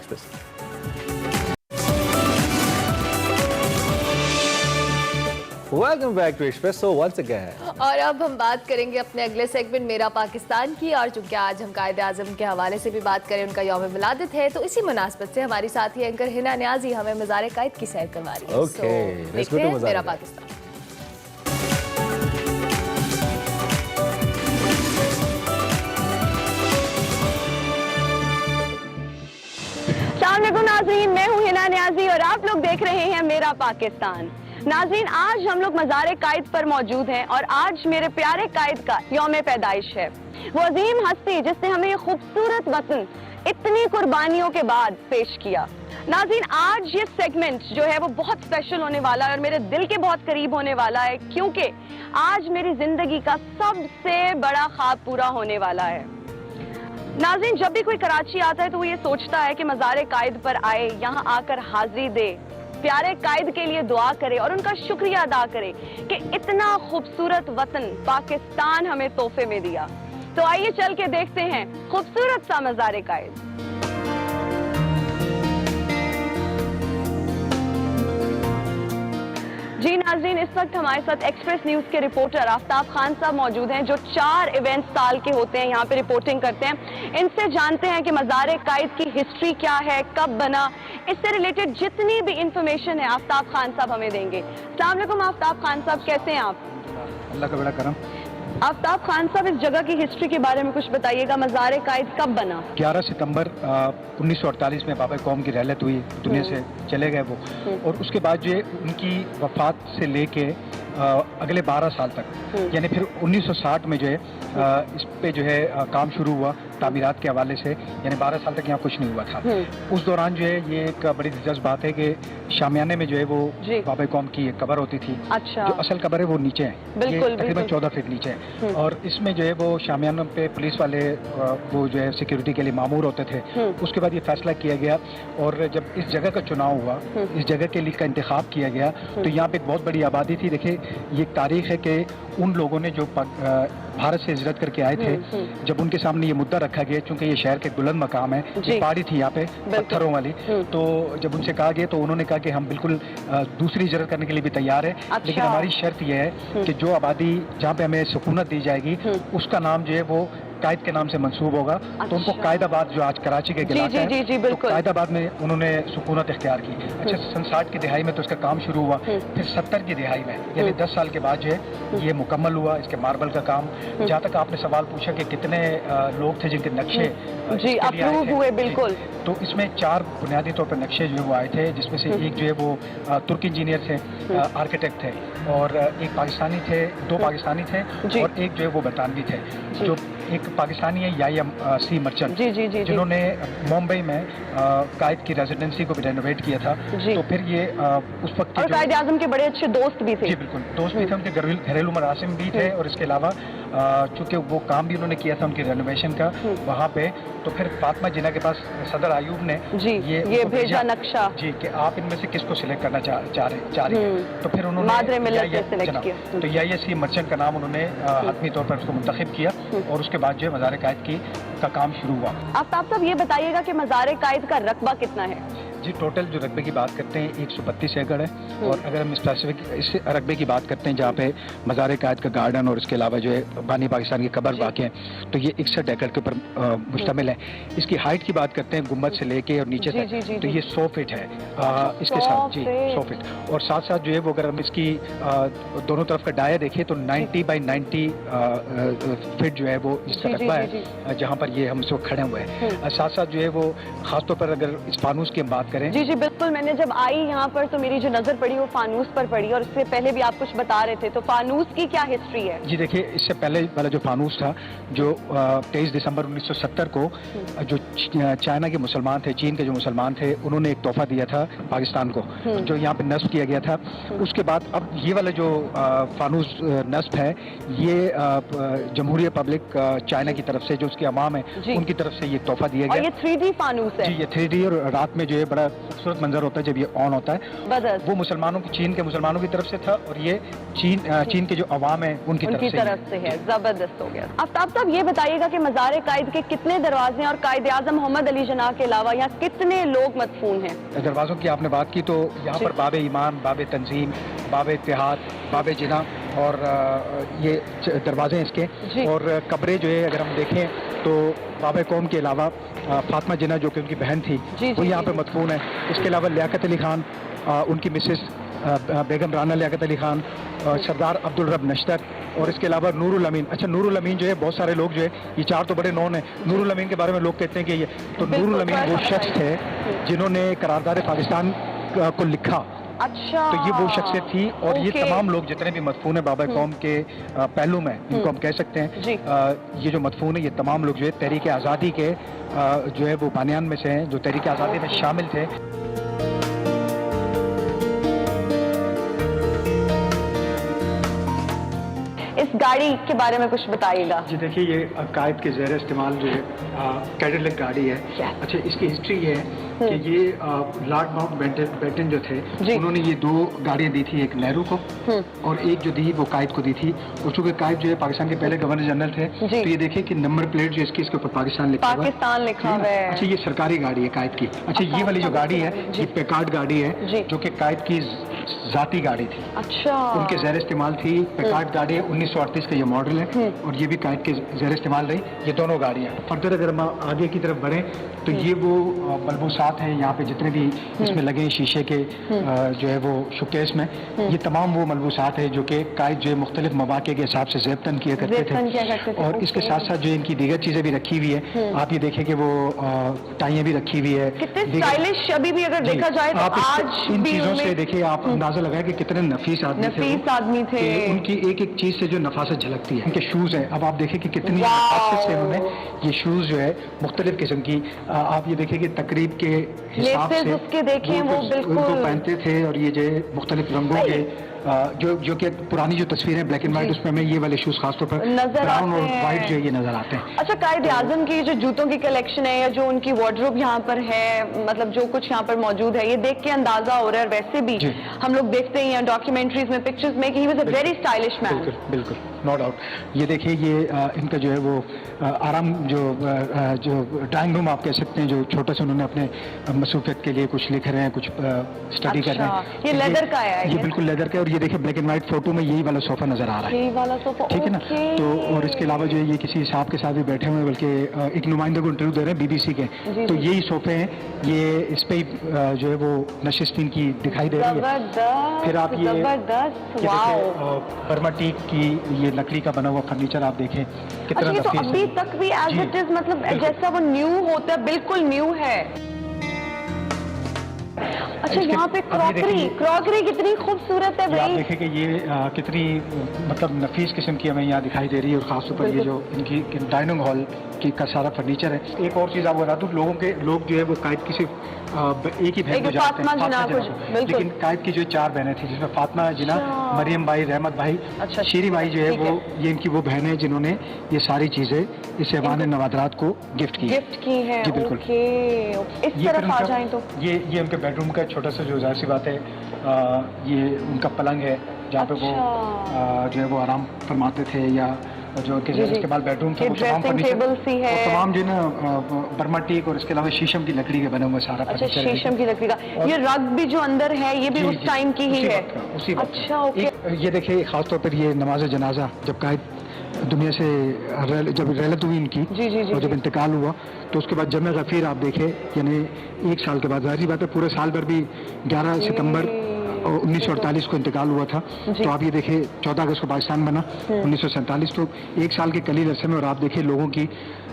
Welcome back to Expresso once again. और अब हम बात करेंगे अपने अगले सेगमेंट मेरा पाकिस्तान की। और चूंकि आज हम कायदे आज़म के हवाले से भी बात करें, उनका यौम मिलादत है, तो इसी मुनासबत से हमारी साथी एंकर हिना न्याजी हमें मज़ार कायद की सैर करवा रही है। Okay, So, let's go देखते to हैं मज़ार मेरा कायद। पाकिस्तान। अस्सलामुअलैकुम नाज़रीन, मैं हूँ हिना न्याजी और आप लोग देख रहे हैं मेरा पाकिस्तान। नाज़रीन, आज हम लोग मज़ार कायद पर मौजूद हैं और आज मेरे प्यारे कायद का यौम पैदाइश है। वो अजीम हस्ती जिसने हमें ये खूबसूरत वतन इतनी कुर्बानियों के बाद पेश किया। नाज़रीन, आज ये सेगमेंट जो है वो बहुत स्पेशल होने वाला है और मेरे दिल के बहुत करीब होने वाला है, क्योंकि आज मेरी जिंदगी का सबसे बड़ा ख्वाब पूरा होने वाला है। नाज़रीन, जब भी कोई कराची आता है तो वो ये सोचता है कि मज़ार कायद पर आए, यहाँ आकर हाजिरी दे, प्यारे कायद के लिए दुआ करे और उनका शुक्रिया अदा करे कि इतना खूबसूरत वतन पाकिस्तान हमें तोहफे में दिया। तो आइए चल के देखते हैं खूबसूरत सा मज़ार कायद। जी नाज़रीन, इस वक्त हमारे साथ एक्सप्रेस न्यूज़ के रिपोर्टर आफ्ताब खान साहब मौजूद हैं, जो 4 इवेंट्स साल के होते हैं यहाँ पे रिपोर्टिंग करते हैं। इनसे जानते हैं कि मज़ार कायद की हिस्ट्री क्या है, कब बना, इससे रिलेटेड जितनी भी इंफॉर्मेशन है आफ्ताब खान साहब हमें देंगे। अस्सलाम वालेकुम आफ्ताब खान साहब, कैसे हैं आप? अल्लाह का बड़ा करम। आफ्ताब खान साहब, इस जगह की हिस्ट्री के बारे में कुछ बताइएगा। मज़ार कायद कब बना? 11 सितंबर 1948 में बाबा कौम की रहलत हुई, दुनिया से चले गए वो, और उसके बाद जो है उनकी वफात से लेके अगले 12 साल तक, यानी फिर 1960 में जो है इस पे जो है काम शुरू हुआ तामीरात के हवाले से, यानी 12 साल तक यहाँ कुछ नहीं हुआ था। उस दौरान जो है ये एक बड़ी दिलचस्प बात है कि शामियाने में जो है वो बाबा कौम की एक कब्र होती थी। अच्छा। जो असल कब्र है वो नीचे है, बिल्कुल, ये तकरीबन 14 फीट नीचे है, और इसमें जो है वो शामियानों पे पुलिस वाले वो जो है सिक्योरिटी के लिए मामूर होते थे। उसके बाद ये फैसला किया गया, और जब इस जगह का चुनाव हुआ, इस जगह के लिए का इंतखाब किया गया, तो यहाँ पे एक बहुत बड़ी आबादी थी। देखिए, ये एक तारीख है कि उन लोगों ने जो भारत से हिजरत करके आए थे, जब उनके सामने ये मुद्दा रखा गया, क्योंकि ये शहर के बुलंद मकाम है, ये पहाड़ी थी यहाँ पे पत्थरों वाली, तो जब उनसे कहा गया तो उन्होंने कहा कि हम बिल्कुल दूसरी हिजरत करने के लिए भी तैयार है। अच्छा। लेकिन हमारी शर्त यह है कि जो आबादी जहाँ पे हमें सुकूनत दी जाएगी उसका नाम जो है वो कायद के नाम से मंसूब होगा। तो उनको कायदाबाद, जो आज कराची के इलाका है, तो कायदाबाद में उन्होंने सुकूनत इख्तियार की। अच्छा, सन 60 की दिहाई में तो इसका काम शुरू हुआ, फिर 70 की दिहाई में, यानी 10 साल के बाद जो है ये मुकम्मल हुआ, इसके मार्बल का काम। जहाँ तक आपने सवाल पूछा कि कितने लोग थे जिनके नक्शे अप्रूव हुए, बिल्कुल, तो इसमें 4 बुनियादी तौर पर नक्शे जो वो आए थे, जिसमें से एक जो है वो तुर्क इंजीनियर थे, आर्किटेक्ट थे, और एक पाकिस्तानी थे, 2 पाकिस्तानी थे, और एक जो है वो बरतानवी थे। जो एक पाकिस्तानी है YMC मर्चेंट, जिन्होंने मुंबई में कायद की रेजिडेंसी को भी रेनोवेट किया था। तो फिर ये उस वक्त और कायद आज़म के बड़े अच्छे दोस्त भी थे। जी बिल्कुल, दोस्त भी थे, उनके घरेलू मरासिम भी थे, और इसके अलावा चूंकि वो काम भी उन्होंने किया था उनकी रेनोवेशन का वहाँ पे, तो फिर फातिमा जिन्ना के पास सदर आयूब ने ये भेजा नक्शा जी कि आप इनमें से किसको सिलेक्ट करना चाह रहे हैं। तो फिर उन्होंने तो YMC मर्चेंट का नाम उन्होंने हतमी तौर पर उसको मुंतखब किया, और उसके बाद जो है मज़ार कायद का काम शुरू हुआ। आफ्ताब साहब, ये बताइएगा कि मज़ार कायद का रकबा कितना है? जी, टोटल जो रकबे की बात करते हैं 132 एकड़ है, और अगर हम स्पेसिफिक इस रकबे की बात करते हैं जहाँ पे मज़ार कायद का गार्डन और इसके अलावा जो है बानी पाकिस्तान की कब्र वाक़ है, तो ये 61 एकड़ के ऊपर मुश्तमिल है। इसकी हाइट की बात करते हैं गुम्बद से लेके और नीचे तक, तो ये 100 फीट है इसके साथ, जी 100 फीट, और साथ साथ जो है वो अगर हम इसकी दोनों तरफ का डाया देखें तो 90 बाई 90 फीट जो है वो इसका रकबा है, जहाँ पर ये हम इस वक्त खड़े हुए हैं। साथ साथ जो है वो ख़ासतौर पर अगर इस फानूस की हम बात बात करें। जी जी बिल्कुल, मैंने जब आई यहाँ पर तो मेरी जो नजर पड़ी वो फानूस पर पड़ी, और इससे पहले भी आप कुछ बता रहे थे, तो फानूस की क्या हिस्ट्री है? जी देखिए, इससे पहले वाला जो फानूस था, जो 23 दिसंबर 1970 को जो चाइना के मुसलमान थे, चीन के जो मुसलमान थे, उन्होंने एक तोहफा दिया था पाकिस्तान को, जो यहाँ पे नस्ब किया गया था। उसके बाद अब ये वाला जो फानूस नस्ब है, ये जमहूरी रिपब्लिक चाइना की तरफ से, जो उसके अवाम है, उनकी तरफ से ये तोहफा दिया और गया। ये 3D फानूस है? जी, ये 3D, और रात में जो है बड़ा खूबसूरत मंजर होता है जब ये ऑन होता है। वो मुसलमानों की, चीन के मुसलमानों की तरफ से था, और ये चीन के जो अवाम है उनकी तरफ से है। जबरदस्त हो गया। आफ्ताब साहब, ये बताइएगा कि मज़ार कायद के कितने दरवाजे हैं, और कायद आज़म मोहम्मद अली जिन्ना के अलावा यहाँ कितने लोग मदफून हैं? दरवाज़ों की आपने बात की, तो यहाँ पर बाब ईमान, बाब तंजीम, बाब इत्तेहाद, बाब जिना, और ये दरवाजे हैं इसके। और कब्रें जो है अगर हम देखें तो बाब कौम के अलावा फातिमा जिना, जो कि उनकी बहन थी, वो यहाँ पे मदफून है। इसके अलावा लियाकत अली खान, उनकी मिसेस बेगम राना लियाकत अली खान, सरदार अब्दुल रब नश्तर, और इसके अलावा नूरुल अमीन। अच्छा, नूरुल अमीन जो है, बहुत सारे लोग जो है, ये चार तो बड़े नॉन है। नूरुल अमीन के बारे में लोग कहते हैं कि ये तो नूरुल अमीन वो शख्स थे जिन्होंने करारदाद पाकिस्तान को लिखा। अच्छा, तो ये वो शख्सियत थी, और ये तमाम लोग जितने भी मदफून है बाबा कौम के पहलू में, इनको हम कह सकते हैं, ये जो मदफून है, ये तमाम लोग जो है तहरीक आज़ादी के जो है वो बानियान में से हैं, जो तहरीक आज़ादी में शामिल थे। इस गाड़ी के बारे में कुछ बताइएगा। जी देखिए, ये कायद के ज़ेर इस्तेमाल जो है कैडिलैक गाड़ी है। अच्छा, इसकी हिस्ट्री ये है कि ये लॉर्ड माउंट बेटन जो थे, उन्होंने ये दो गाड़ियाँ दी थी, एक नेहरू को और एक जो दी वो कायद को दी थी। और चूंकि कायद जो है पाकिस्तान के पहले गवर्नर जनरल थे, तो ये देखिए कि नंबर प्लेट जो इसकी, इसके ऊपर पाकिस्तान लिखा हुआ है। अच्छा, ये सरकारी गाड़ी है कायद की। अच्छा, ये वाली जो गाड़ी है, ये पेकार्ड गाड़ी है, जो कि कायद की जाती गाड़ी थी। अच्छा, उनके ज़ेर इस्तेमाल थी। पेकार्ड गाड़ी है, 1938 का ये मॉडल है, और ये भी कायद के ज़ेर इस्तेमाल रही, ये दोनों गाड़ियाँ। फर्दर अगर हम आगे की तरफ बढ़ें तो ये वो मलबूसात हैं यहाँ पे जितने भी इसमें लगे शीशे के जो है वो शोकेस में, ये तमाम वो मलबूसात है जो कि कायद जो है मुख्तलिफ मौके के हिसाब से ज़ेबतन किया करते थे। और इसके साथ साथ जो इनकी दीगर चीज़ें भी रखी हुई है। आप ये देखें कि वो टाइयाँ भी रखी हुई है, कितने स्टाइलिश अभी भी अगर देखा जाए तो आज इन चीज़ों से देखिए आप अंदाजा लगाए कि कितने नफीस आदमी थे। उनकी एक एक चीज़ से जो नफासत झलकती है। उनके शूज़ हैं, अब आप देखें कि कितनी नफासत से उन्होंने ये शूज़ जो है मुख्तलिफ किस्म की, आप ये देखें कि तकरीब के हिसाब से उसके देखें वो बिल्कुल पहनते थे। और ये जो मुख्तलिफ रंगों के जो कि पुरानी जो तस्वीरें ब्लैक एंड व्हाइट, उसमें हमें ये वाले शूज़ खासतौर पर ब्राउन और व्हाइट जो ये नजर आते हैं। अच्छा, कायद आज़म की जो जूतों की कलेक्शन है या जो उनकी वार्डरोब यहाँ पर है, मतलब जो कुछ यहाँ पर मौजूद है, ये देख के अंदाजा हो रहा है। और वैसे भी हम लोग देखते ही हैं डॉक्यूमेंट्रीज में, पिक्चर्स में, कि he was a very stylish man. बिल्कुल, नो डाउट। ये देखिए, ये इनका जो है वो आराम जो ड्राइंग रूम आप कह सकते हैं, जो छोटा सा उन्होंने अपने मसरूफियत के लिए कुछ लिख रहे हैं, कुछ स्टडी कर रहे हैं। ये लेदर का है? ये बिल्कुल लेदर का है। और ये देखिए ब्लैक एंड व्हाइट फोटो में यही वाला सोफा नजर आ रहा है, यही वाला सोफा, ठीक है ना। तो और इसके अलावा जो है ये किसी साहब के साथ भी बैठे हुए हैं, बल्कि एक नुमाइंदे को इंटरव्यू दे रहे हैं BBC के। तो यही सोफे हैं, ये इस पे जो है वो नशिस्तीन की दिखाई दे रही है। फिर आप ये बर्मा टीक की ये लकड़ी का बना हुआ फर्नीचर आप देखें कितना अच्छा, तो अभी तक भी एज इट इज, मतलब जैसा वो न्यू होता है, बिल्कुल न्यू है। अच्छा, यहाँ पे क्रॉकरी कितनी खूबसूरत है भाई। आप देखें कि ये कितनी मतलब नफीस किस्म की हमें यहाँ दिखाई दे रही है। और खासतौर पर ये जो इनकी डाइनिंग हॉल की का सारा फर्नीचर है। एक और चीज़ आप बता दूँ, लोग जो है वो कायद की सिर्फ एक ही बहन को जानते हैं, लेकिन कायद की जो 4 बहनें थी, जिसमें फातिमा जिना, मरियम भाई, रहमत भाई, शीरी भाई जो है वो ये इनकी वो बहन है जिन्होंने ये सारी चीज़ें इस ऐवान नवादरात को गिफ्ट की है। जी बिल्कुल। इस तरफ आ जाएं तो ये उनके बेडरूम का छोटा सा जो जाहिर सी बात है, ये उनका पलंग है जहाँ पे वो जो है वो आराम फरमाते थे, या जो कि इस्तेमाल बेडरूम था, तमाम तमाम जो ना बर्मा टीक और इसके अलावा शीशम की लकड़ी के बने हुए सारा फर्नीचर। शीशम की लकड़ी का ये रग भी जो अंदर है, ये भी उस टाइम की ही है। अच्छा, ओके। ये देखिए खासतौर पर ये नमाज जनाजा जब कायद दुनिया से जब रहलत हुई इनकी, और जब इंतकाल हुआ, तो उसके बाद जमे गफीर आप देखें, यानी 1 साल के बाद, जाहिर बात है पूरे साल भर भी 11 सितंबर 1948 को इंतकाल हुआ था। तो आप ये देखिए 14 अगस्त को पाकिस्तान बना 1947, तो 1 साल के कलील अरसे में, और आप देखिए लोगों की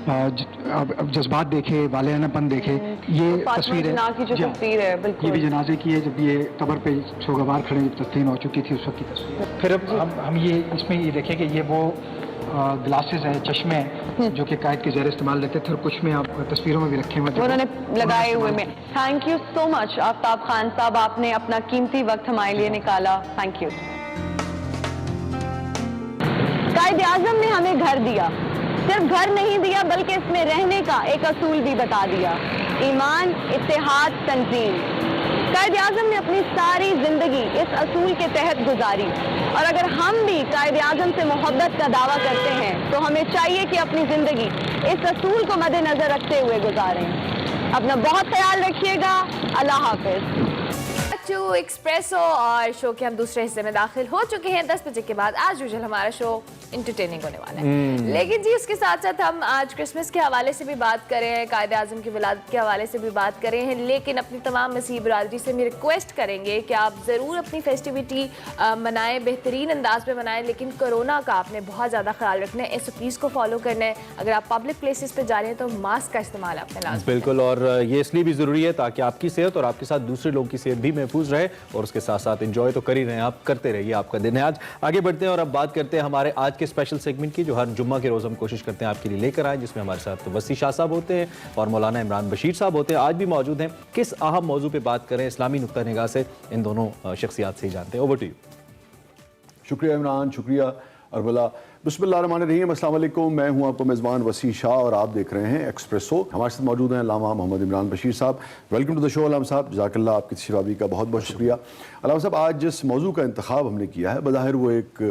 जज्बात देखे, वालियानापन देखे। ये तस्वीर है की जो तस्वीर है, बिल्कुल ये भी जनाजे की है, जब ये कब्र पे सोगवार खड़े जब तस्लीम हो चुकी थी उस वक्त की तस्वीर। फिर अब हम ये इसमें ये देखें कि ये वो ग्लासेस हैं, चश्मे हैं जो कि कायद के ज़ेर इस्तेमाल लेते थे, और कुछ में आप तस्वीरों में भी रखे हुए उन्होंने लगाए हुए में। Thank you so much Aftab Khan साहब, आपने अपना कीमती वक्त हमारे लिए निकाला, थैंक यू। कायद आज़म ने हमें घर दिया, सिर्फ घर नहीं दिया बल्कि इसमें रहने का एक असूल भी बता दिया, ईमान, इत्तेहाद, तंजीम। कायद आज़म ने अपनी सारी जिंदगी इस असूल के तहत गुजारी, और अगर हम भी कायद आज़म से मोहब्बत का दावा करते हैं तो हमें चाहिए कि अपनी जिंदगी इस असूल को मद्देनजर रखते हुए गुजारें। अपना बहुत ख्याल रखिएगा, अल्लाह हाफिज। टू एक्सप्रेसो, और शो के हम दूसरे हिस्से में दाखिल हो चुके हैं। 10 बजे के बाद आज यूजुअल हमारा शो इंटरटेनिंग होने वाला है, लेकिन जी उसके साथ साथ हम आज क्रिसमस के हवाले से भी बात करें, कायद आज़म की विलादत के हवाले से भी बात करें हैं, लेकिन अपनी तमाम मसीह बरादरी से हम रिक्वेस्ट करेंगे कि आप ज़रूर अपनी फेस्टिविटी मनाएं, बेहतरीन अंदाज में मनाएं, लेकिन कोरोना का आपने बहुत ज़्यादा ख्याल रखना है, SOPs को फॉलो करना है। अगर आप पब्लिक प्लेसेस पे जा रहे हैं तो मास्क का इस्तेमाल आपने लाजमी। बिल्कुल, और ये इसलिए भी ज़रूरी है ताकि आपकी सेहत और आपके साथ दूसरे लोगों की सेहत भी महफूज रहे, और उसके साथ साथ एंजॉय तो कर ही रहे हैं आप, करते रहिए, आपका दिन है आज। आगे बढ़ते हैं और अब बात करते हैं हमारे आज के स्पेशल सेगमेंट की, जो हर जुम्मा के रोज़ हम कोशिश करते हैं आपके लिए लेकर आए, जिसमें हमारे साथ वसी शाह साहब होते हैं और मौलाना इमरान बशीर साहब होते हैं। आज भी मौजूद हैं। किस अहम मौजू पे बात करें, इस्लामी नुक्ता निगाह से इन दोनों शख्सियात से ही जानते हैं। Over to you. शुक्रिया इमरान, शुक्रिया अरबला। बिस्मिल्लाहिर्रहमानिर्रहीम, अस्सलाम वालेकुम। मैं हूं आपको मेज़बान वसी शाह और आप देख रहे हैं एक्सप्रेसो। हमारे साथ मौजूद हैं अल्लामा मोहम्मद इमरान बशीर साहब। वेलकम टू द शो अल्लामा साहब, जज़ाकल्लाह, आपकी तशरीफ़ का बहुत बहुत शुक्रिया। अल्लामा साहब, आज जिस मौजू का इंतखाब हमने किया है, बज़ाहिर वो एक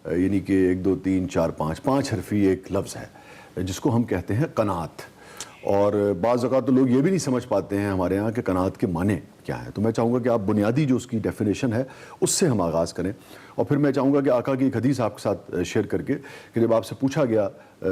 यानी कि 1 2 3 4 5 हरफी एक लफ्ज़ है जिसको हम कहते हैं कनात, और बाज़ औक़ात तो लोग ये भी नहीं समझ पाते हैं हमारे यहाँ कि कनात के माने क्या है। तो मैं चाहूँगा कि आप बुनियादी जो उसकी डेफिनेशन है उससे हम आगाज़ करें, और फिर मैं चाहूँगा कि आका की एक हदीस आपके साथ शेयर करके कि जब आपसे पूछा गया,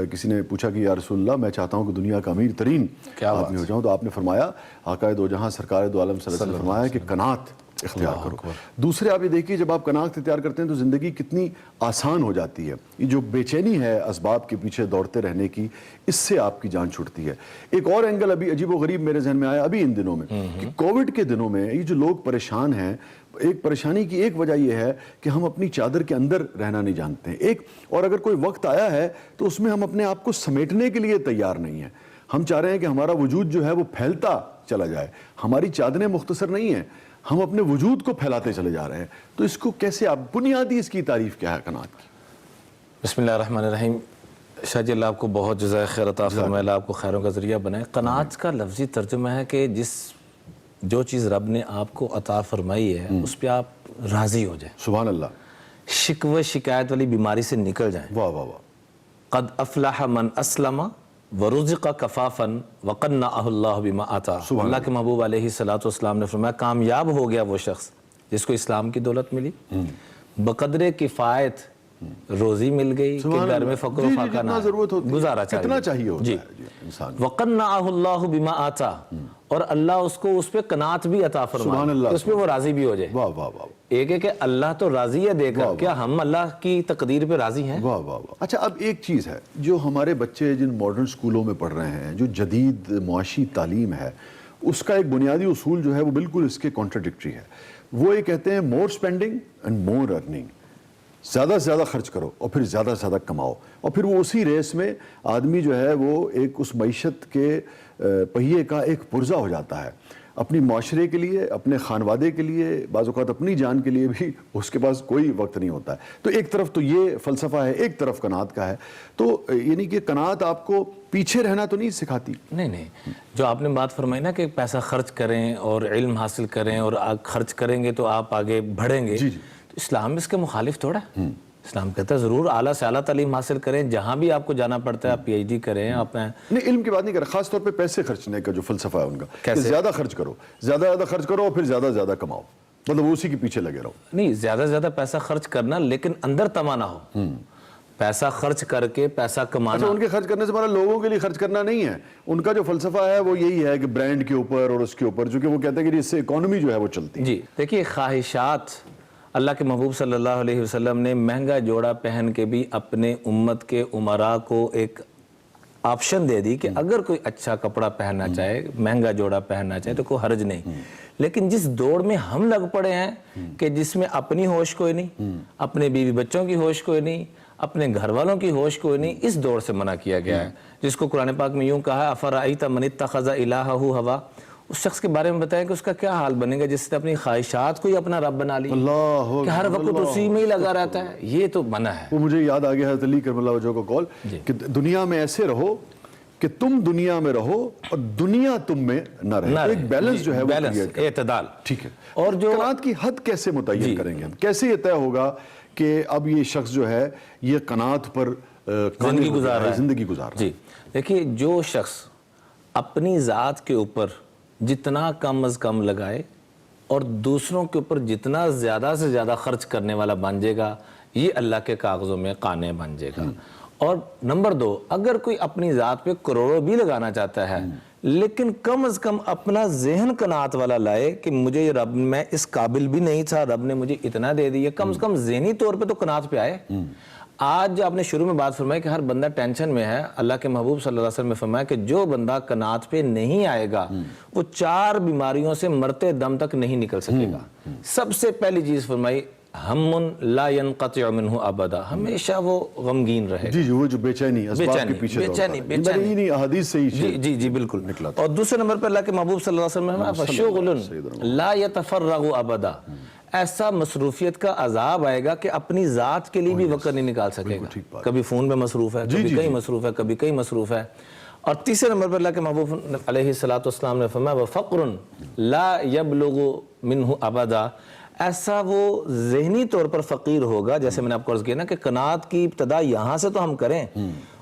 किसी ने पूछा कि या रसूलल्लाह, मैं चाहता हूँ कि दुनिया का अमीर तरीन आदमी हो जाऊँ, तो आपने फरमाया, आका दो जहाँ सरकार दो आलम सल्लल्लाहु अलैहि वसल्लम ने फरमाया कि कनात इख्तियार करो। दूसरे आप ये देखिए, जब आप कनात इख्तियार करते हैं तो ज़िंदगी कितनी आसान हो जाती है। ये जो बेचैनी है असबाब के पीछे दौड़ते रहने की, इससे आपकी जान छूटती है। एक और एंगल अभी अजीब व गरीब मेरे जहन में आया अभी इन दिनों में, कि कोविड के दिनों में ये जो लोग परेशान हैं, एक परेशानी की एक वजह यह है कि हम अपनी चादर के अंदर रहना नहीं जानते हैं। एक और अगर कोई वक्त आया है तो उसमें हम अपने आप को समेटने के लिए तैयार नहीं हैं। हम चाह रहे हैं कि हमारा वजूद जो है वो फैलता चला जाए। हमारी चादरें मुख्तसर नहीं हैं, हम अपने वजूद को फैलाते चले जा रहे हैं। तो इसको कैसे आप, बुनियादी इसकी तारीफ क्या है कनात की? बिस्मिल्लाहिर्रहमानिर्रहीम। शाह जी, अल्लाह आपको बहुत जज़ाए खैर अता फरमाए, अल्लाह आपको खैरों का ज़रिया बनाए। कनात का लफ्ज़ी तर्जुमा है कि जो चीज़ रब ने आपको अता फरमाई है उस पर आप राज़ी हो जाए। सुभान अल्लाह। शिकवा शिकायत वाली बीमारी से निकल जाएं। वाह वाह वाह। क़द अफ़लह मन अस्लमा व रुज़िक़ कफ़ाफ़न व क़न्नअहुल्लाहु बिमा आता। अल्लाह के महबूब अलैहिस्सलातु वस्सलाम ने फरमाया, कामयाब हो गया वो शख्स जिसको इस्लाम की दौलत मिली, बक़द्रे किफ़ायत रोज़ी मिल गई कि घर में फ़क्र फ़ाक़ा ना, गुजारा चाहिए जी इंसान। व क़न्नअहुल्लाहु बिमा आता, और अल्लाह उसको उस पे कनात भी अता फरमाए, उस पे वो राज़ी भी हो जाए। वाह वाह वाह। एक है कि अल्लाह तो राज़ी है देकर, क्या हम अल्लाह की तकदीर पे राज़ी हैं? वाह वाह वाह। अच्छा, अब एक चीज़ है, जो हमारे बच्चे जिन मॉडर्न स्कूलों में पढ़ रहे हैं, जो जदीद मुआशी तालीम है, उसका एक बुनियादी उसूल जो है वो बिल्कुल इसके कॉन्ट्राडिक्टरी है। वो ये कहते हैं मोर स्पेंडिंग एंड मोर अर्निंग, ज़्यादा से ज़्यादा खर्च करो और फिर ज़्यादा से ज़्यादा कमाओ, और फिर वो उसी रेस में आदमी जो है वो एक उस मईशत के पहिए का एक पुर्जा हो जाता है। अपनी माशरे के लिए, अपने खानवादे के लिए, बाज़ औक़ात अपनी जान के लिए भी उसके पास कोई वक्त नहीं होता है। तो एक तरफ तो ये फ़लसफ़ा है, एक तरफ कनात का है। तो यानी कि कनात आपको पीछे रहना तो नहीं सिखाती? नहीं, जो आपने बात फरमाई ना कि पैसा खर्च करें और इल्म हासिल करें और खर्च करेंगे तो आप आगे बढ़ेंगे, तो इस्लाम इसके मुखालिफ थोड़ा है। इस्लाम कहता है ज़रूर आला से आला तालीम हासिल करें, जहाँ भी आपको जाना पड़ता है आप PhD करें। आप नहीं, इल्म की बात नहीं कर रहा, खास तौर पे पैसे खर्चने का जो फ़लसफ़ा है उनका, कैसे ज़्यादा खर्च करो, ज़्यादा खर्च करो और फिर ज़्यादा कमाओ, मतलब उसी के पीछे लगे रहो। नहीं, ज़्यादा पैसा खर्च करना, लेकिन अंदर तमा ना हो। पैसा खर्च करके पैसा कमाना। अच्छा, उनके खर्च करने से हमारा लोगों के लिए खर्च करना नहीं है, उनका जो फलसफा है वो यही है कि ब्रांड के ऊपर और उसके ऊपर, जो कि वो कहते हैं कि इससे इकोनॉमी जो है वो चलती है। जी देखिए, ख्वाहिशात, अल्लाह के महबूब सल्लल्लाहु अलैहि वसल्लम ने महंगा जोड़ा पहन के भी अपने उम्मत के उमरा को एक ऑप्शन दे दी कि अगर कोई अच्छा कपड़ा पहनना चाहे, महंगा जोड़ा पहनना चाहे तो कोई हर्ज नहीं। लेकिन जिस दौड़ में हम लग पड़े हैं कि जिसमें अपनी होश कोई नहीं, अपने बीवी बच्चों की होश कोई नहीं, अपने घर वालों की होश कोई नहीं, इस दौड़ से मना किया गया है, जिसको कुरान पाक में यूं कहा है, अफराईत मन इत्तखज़ इलाहहु हवा। उस शख्स के बारे में बताया कि उसका क्या हाल बनेगा जिसने अपनी ख्वाहिशात को ही अपना रब बना ली, कि हर वक्त उसी में ही लगा रहता है। ये तो मना है। वो मुझे याद आ गया हज़रत अली करमल्लाहु वजहहु का कौल कि दुनिया में ऐसे रहो कि तुम दुनिया में रहो और दुनिया तुम में न रहे। तो एक बैलेंस जो है वो क्रिएट करें, एतदाल। ठीक है। और जो कनात की हद कैसे मुतय्यन करेंगे हम, कैसे ये तय होगा कि अब ये शख्स जो है ये कनात पर जिंदगी गुजार रहा है, जिंदगी गुजार रहा है? जी देखिए, जो शख्स अपनी ज़ात के ऊपर जितना कम अज़ कम लगाए और दूसरों के ऊपर जितना ज़्यादा से ज़्यादा खर्च करने वाला बन जाएगा, ये अल्लाह के कागज़ों में काने बन जाएगा। और नंबर 2, अगर कोई अपनी ज़ात पे करोड़ों भी लगाना चाहता है लेकिन कम अज़ कम अपना जहन कनात वाला लाए कि मुझे ये रब, मैं इस काबिल भी नहीं था, रब ने मुझे इतना दे दिया, कम से कम ज़हनी तौर पे तो कनात पे आए। आज आपने शुरू में बात फरमाई कि हर बंदा टेंशन में है, अल्लाह के महबूब सल्लल्लाहु अलैहि वसल्लम ने फरमाया कि जो बंदा कनात पे नहीं आएगा वो 4 बीमारियों से मरते दम तक नहीं निकल सकेगा। सबसे पहली चीज़ फरमाई, हम्मुन ला यनक़तिउ मिन्हु अबदा, हमेशा वो गमगीन रहे। जी जी, वो जो बेचैनी, असबाब के पीछे बेचैनी, बेचैनी हदीस से ही जी जी जी बिल्कुल निकला। और दूसरे नंबर पर अल्लाह के महबूब सल्लल्लाहु अलैहि वसल्लम ने फशुग़ुलन ला यतफ़र्रगु अबदा, ऐसा मसरूफियत का अजाब आएगा कि अपनी ज़ात के लिए भी वक्त नहीं निकाल सकेगा। कभी फ़ोन में मसरूफ़ है, कभी कहीं मसरूफ़ है, कभी कहीं मसरूफ़ है। और तीसरे नंबर पर अल्लाह के महबूब अलैहिस्सलातु वस्सलाम ने फरमाया व फ़क़्रुन ला यबलुगु मिन्हु अबदा, ऐसा वो ज़हनी तौर पर फ़कीर होगा, जैसे मैंने आपको अर्ज़ किया ना कि कनात की इब्तिदा यहाँ से तो हम करें,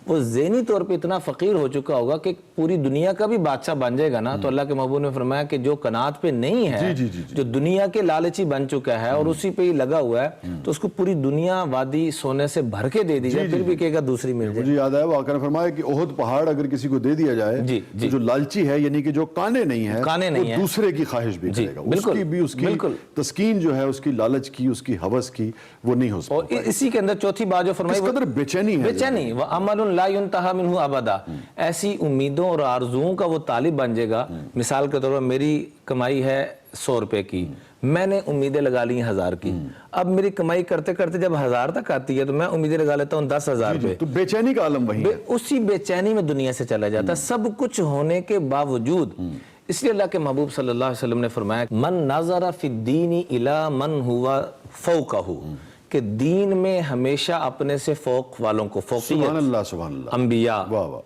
वो ज़हनी तौर पे इतना फ़कीर हो चुका होगा कि पूरी दुनिया का भी बादशाह बन जाएगा ना। तो अल्लाह के महबूब ने फरमाया कि जो कनात पे नहीं है, जो दुनिया के लालची बन चुका है और उसी पे ही लगा हुआ है, तो उसको पूरी दुनिया वादी सोने से भर के दे दी जाए, फिर भी कहेगा दूसरी मिल जाए। मुझे याद आया, वो आका ने फरमाया कि ओहद पहाड़ अगर किसी को दे दिया जाए तो जो लालची है, यानी कि जो काने नहीं है, वो दूसरे की ख्वाहिश भी करेगा, उसकी भी, उसकी तस्कीन जो है, उसकी लालच की, उसकी हवस की, वो नहीं हो सकती। और इसी के अंदर चौथी बात जो फरमाई, कदर बेचैनी है, बेचैनी व अमलुन ला युनतहा मिन्हु अबदा, ऐसी उम्मीदों और आरज़ुओं का वो तालिब बन जाएगा। मिसाल के तौर पर मेरी कमाई है 100 रुपए की, मैंने उम्मीदें लगा ली 1000 की, अब मेरी कमाई करते करते जब 1000 तक आती है तो मैं उम्मीदें लगा लेता हूँ 10,000 रुपए। तो बेचैनी का आलम वही है, उसी बेचैनी में दुनिया से चला जाता है, सब कुछ होने के बावजूद। इसलिए अल्लाह के महबूब सल्लल्लाहु अलैहि वसल्लम ने फरमाया मन नज़रा फिद्दीनी इला मन हुवा फौकहु, कि दीन में हमेशा अपने से फौक वालों को, फौकियत, अंबिया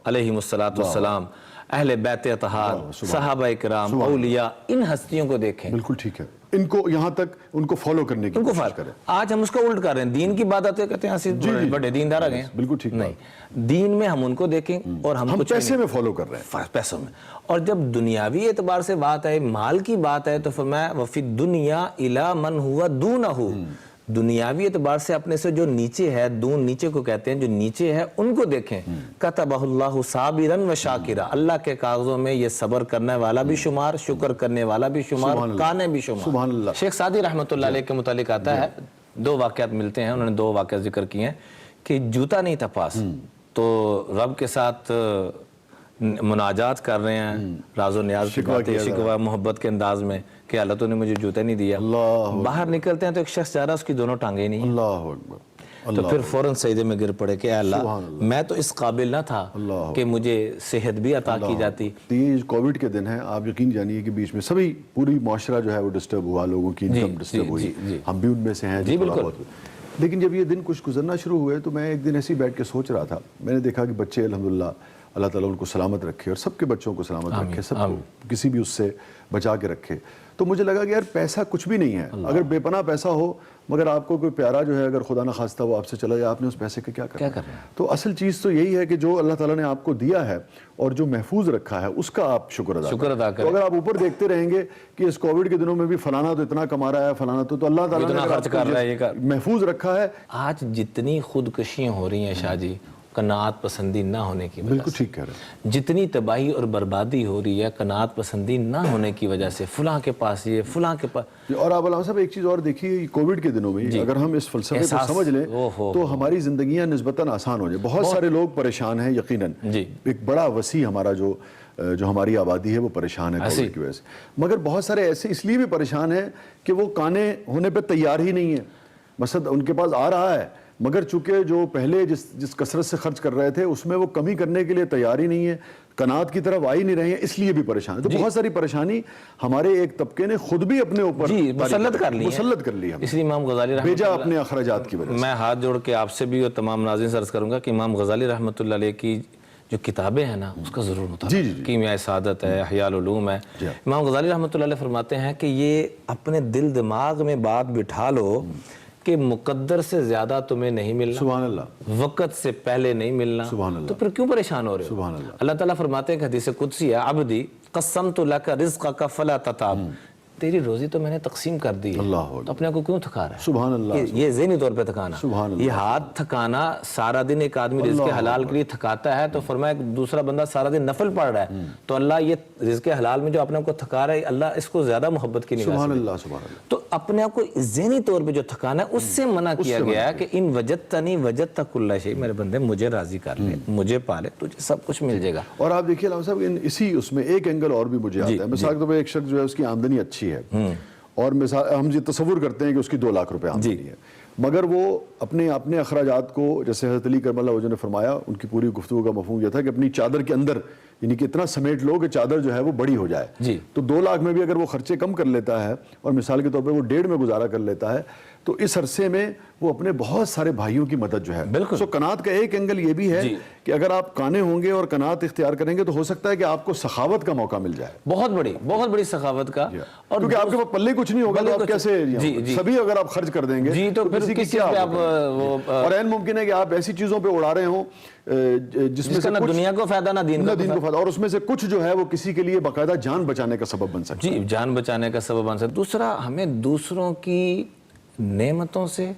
अलैहिमुस्सलातु वस्सलाम, अहले बैत अतहार, सहाबा इकराम, औलिया, इन हस्तियों को देखें। बिल्कुल ठीक है, इनको यहाँ तक उनको फॉलो करने की कोशिश करें। आज हम उसका उल्ट कर रहे हैं, दीन की बात आते कहते हैं बड़े दीनदार आ गए। बिल्कुल ठीक नहीं, दीन में हम उनको देखें और हम कुछ पैसे में फॉलो कर रहे हैं, पैसों में। और जब दुनियावी एतबार से बात है, माल की बात है, तो फरमाया वफी दुनिया इला मन हुआ दूनहु, दुनियावी एतबार से अपने से जो नीचे है, दून नीचे को कहते हैं, जो नीचे है उनको देखें। कतबहुल्लाहु साबिरन व शाकिरा, अल्लाह के कागजों में ये सब्र करने वाला भी शुमार, शुक्र करने वाला भी शुमार, काने भी शुमार। शेख सादी रहमतुल्लाह अलैह के मुतालिक आता है, 2 वाक़यात मिलते हैं, उन्होंने 2 वाक़यात जिक्र किए हैं कि जूता नहीं था पास, तो रब के साथ मुनाजात कर रहे हैं, राज़ो न्याज शिकवा मोहब्बत के अंदाज में कि अल्लाह तूने मुझे जूता नहीं दिया। बाहर निकलते हैं तो एक शख्स जा रहा है, उसकी दोनों टांगे नहीं, अल्लाह अकबर। तो फिर फौरन सजदे में गिर पड़े कि अल्लाह, मैं तो इस काबिल ना था कि मुझे सेहत भी अता की जाती। ये कोविड के दिन है, आप यकीन जानिए कि बीच में सभी पूरी माशरा जो है वो डिस्टर्ब हुआ, लोगों की इनकम डिस्टर्ब हुई, हम भी उनमें से हैं। लेकिन जब ये दिन कुछ गुजरना शुरू हुए तो मैं एक दिन ऐसे ही बैठ के सोच रहा था, मैंने देखा कि बच्चे अल्हम्दुलिल्लाह, अल्लाह ताला उनको सलामत रखे और सबके बच्चों को सलामत रखे, सबको किसी भी उससे बचा के रखे। तो تو مجھے لگا کہ یار پیسہ کچھ بھی نہیں ہے. اگر بے پناہ پیسہ ہو مگر آپ کو کوئی پیارا جو ہے اگر خدا نہ خواستہ وہ آپ سے چلا جائے, آپ نے اس پیسے کا کیا کرنا؟ تو اصل چیز تو یہی ہے کہ جو اللہ تعالیٰ نے آپ کو دیا ہے اور جو محفوظ رکھا ہے اس کا آپ شکر ادا کریں. تو اگر آپ اوپر دیکھتے رہیں گے کہ اس کووڈ کے دنوں میں بھی فلانا تو اتنا کما رہا ہے, فلانا تو اللہ تعالیٰ نے خرچ کر رہا ہے, محفوظ رکھا ہے. آج جتنی خودکشیاں ہو رہی ہیں شاہ جی, قناعت پسندی نہ ہونے کی وجہ سے. بالکل ٹھیک کہہ رہے ہیں. جتنی تباہی اور بربادی ہو رہی ہے قناعت پسندی نہ ہونے کی وجہ سے, فلاں کے پاس یہ, فلاں کے پاس. اور آپ علامہ صاحب ایک چیز اور دیکھیے, کووڈ کے دنوں میں اگر ہم اس فلسفے کو سمجھ لیں تو ہماری زندگیاں نسبتاً آسان ہو جائیں. بہت سارے لوگ پریشان ہیں یقیناً, ایک بڑا وسیع ہمارا جو ہماری آبادی ہے وہ پریشان ہے کووڈ کی وجہ سے, مگر بہت سارے ایسے اس لیے بھی پریشان ہیں کہ وہ کانے ہونے پہ تیار ہی نہیں ہیں. مثلا ان کے پاس آ رہا ہے مگر چونکہ جو پہلے جس کثرت سے خرچ کر رہے تھے اس میں وہ کمی کرنے کے لیے تیار ہی نہیں ہے, قناعت کی طرف آ ہی نہیں رہے ہیں, اس لیے بھی پریشان ہے. تو بہت ساری پریشانی ہمارے ایک طبقے نے خود بھی اپنے اوپر مسلط کر لی. اس لیے امام غزالی بھیجا اپنے اخراجات کی وجہ سے. میں ہاتھ جوڑ کے آپ سے بھی اور تمام ناظرین سے عرض کروں گا کہ امام غزالی رحمۃ اللہ علیہ کی جو کتابیں ہیں نا اس کا ضرور مطالعہ. کیمیائے سعادت ہے, احیاء العلوم ہے. امام غزالی رحمۃ اللہ علیہ فرماتے ہیں کہ یہ اپنے دل دماغ میں بات بٹھا لو کہ مقدر سے زیادہ تمہیں نہیں ملنا, سبحان اللہ, وقت سے پہلے نہیں ملنا, سبحان اللہ, تو پھر کیوں پریشان ہو رہے ہو؟ سبحان اللہ. اللہ تعالیٰ فرماتے ہیں کہ حدیث قدسی ہے, عبدی قسمت لک رزقک فلا تتعب, تیری روزی تو میں نے تقسیم کر دی ہے, تو اپنے کو کیوں تھکا رہا ہے؟ سبحان اللہ. یہ ذہنی طور پہ تھکانا, سبحان اللہ. یہ ہاتھ تھکانا, سارا دن ایک آدمی رزق حلال کے لیے تھکاتا ہے تو فرمایا کہ دوسرا بندہ سارا دن نفل پڑھ رہا ہے, تو اللہ یہ رزق حلال میں جو اپنے کو تھکا رہا ہے اللہ اس کو زیادہ محبت کی نگاہ سے. سبحان اللہ, سبحان اللہ. تو اپنے آپ کو ذہنی طور پہ جو تھکانا ہے اس سے منع کیا گیا ہے کہ ان وجدتنی وجدت کل شیء, میرے بندے مجھے راضی کر لے, مجھے پالے, تجھے سب کچھ مل جائے گا. اور آپ دیکھیے علامہ صاحب اسی اس میں ایک اینگل اور بھی مجھے آتا ہے. مثال کے طور پہ ایک شخص جو ہے اس کی آمدنی اچھی ہے اور ہم یہ تصور کرتے ہیں کہ اس کی 2 لاکھ روپے آمدنی ہے, مگر وہ اپنے اخراجات کو, جیسے حضرت علی کرم اللہ وجہ نے فرمایا, ان کی پوری گفتگو کا مفہوم یہ تھا کہ اپنی چادر کے اندر یعنی کہ اتنا سمیٹ لو کہ چادر جو ہے وہ بڑی ہو جائے. تو 2 لاکھ میں بھی اگر وہ خرچے کم کر لیتا ہے اور مثال کے طور پہ وہ 1.5 میں گزارا کر لیتا ہے تو اس عرصے میں وہ اپنے بہت سارے بھائیوں کی مدد جو ہے. بالکل. سو قناعت کا ایک اینگل یہ بھی ہے کہ اگر آپ کانے ہوں گے اور قناعت اختیار کریں گے تو ہو سکتا ہے کہ آپ کو سخاوت کا موقع مل جائے, بہت بڑی سخاوت کا. اور کیونکہ آپ کے پاس پلے کچھ نہیں ہوگا تو آپ کیسے, سبھی اگر آپ خرچ کر دیں گے تو پھر کسی پہ آپ, اور این ممکن ہے کہ آپ ایسی چیزوں پہ اڑا رہے ہوں جس میں سے نہ دنیا کو فائدہ نہ دین کو فائدہ, اور اس میں سے کچھ جو ہے وہ کسی کے لیے باقاعدہ جان بچانے کا سبب بن سکتا ہے. جان بچانے کا سبب بن سکتا ہے. دوسرا, ہمیں دوسروں کی نعمتوں سے,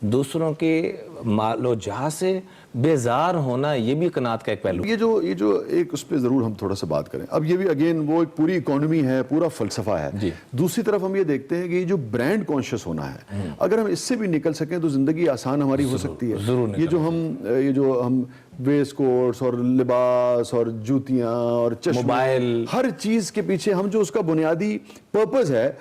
دوسروں کے مال و جہاں سے بیزار ہونا, یہ بھی قناعت کا ایک پہلو. یہ جو ایک اس پہ ضرور ہم تھوڑا سا بات کریں. اب یہ بھی اگین وہ ایک پوری اکانومی ہے, پورا فلسفہ ہے. دوسری طرف ہم یہ دیکھتے ہیں کہ یہ جو برانڈ کانشیس ہونا ہے, اگر ہم اس سے بھی نکل سکیں تو زندگی آسان ہماری ہو سکتی ہے. یہ جو ہم ویسٹ کوٹس اور لباس اور جوتیاں اور چشمے, موبائل, ہر چیز کے پیچھے ہم جو اس کا بنیادی پرپز ہے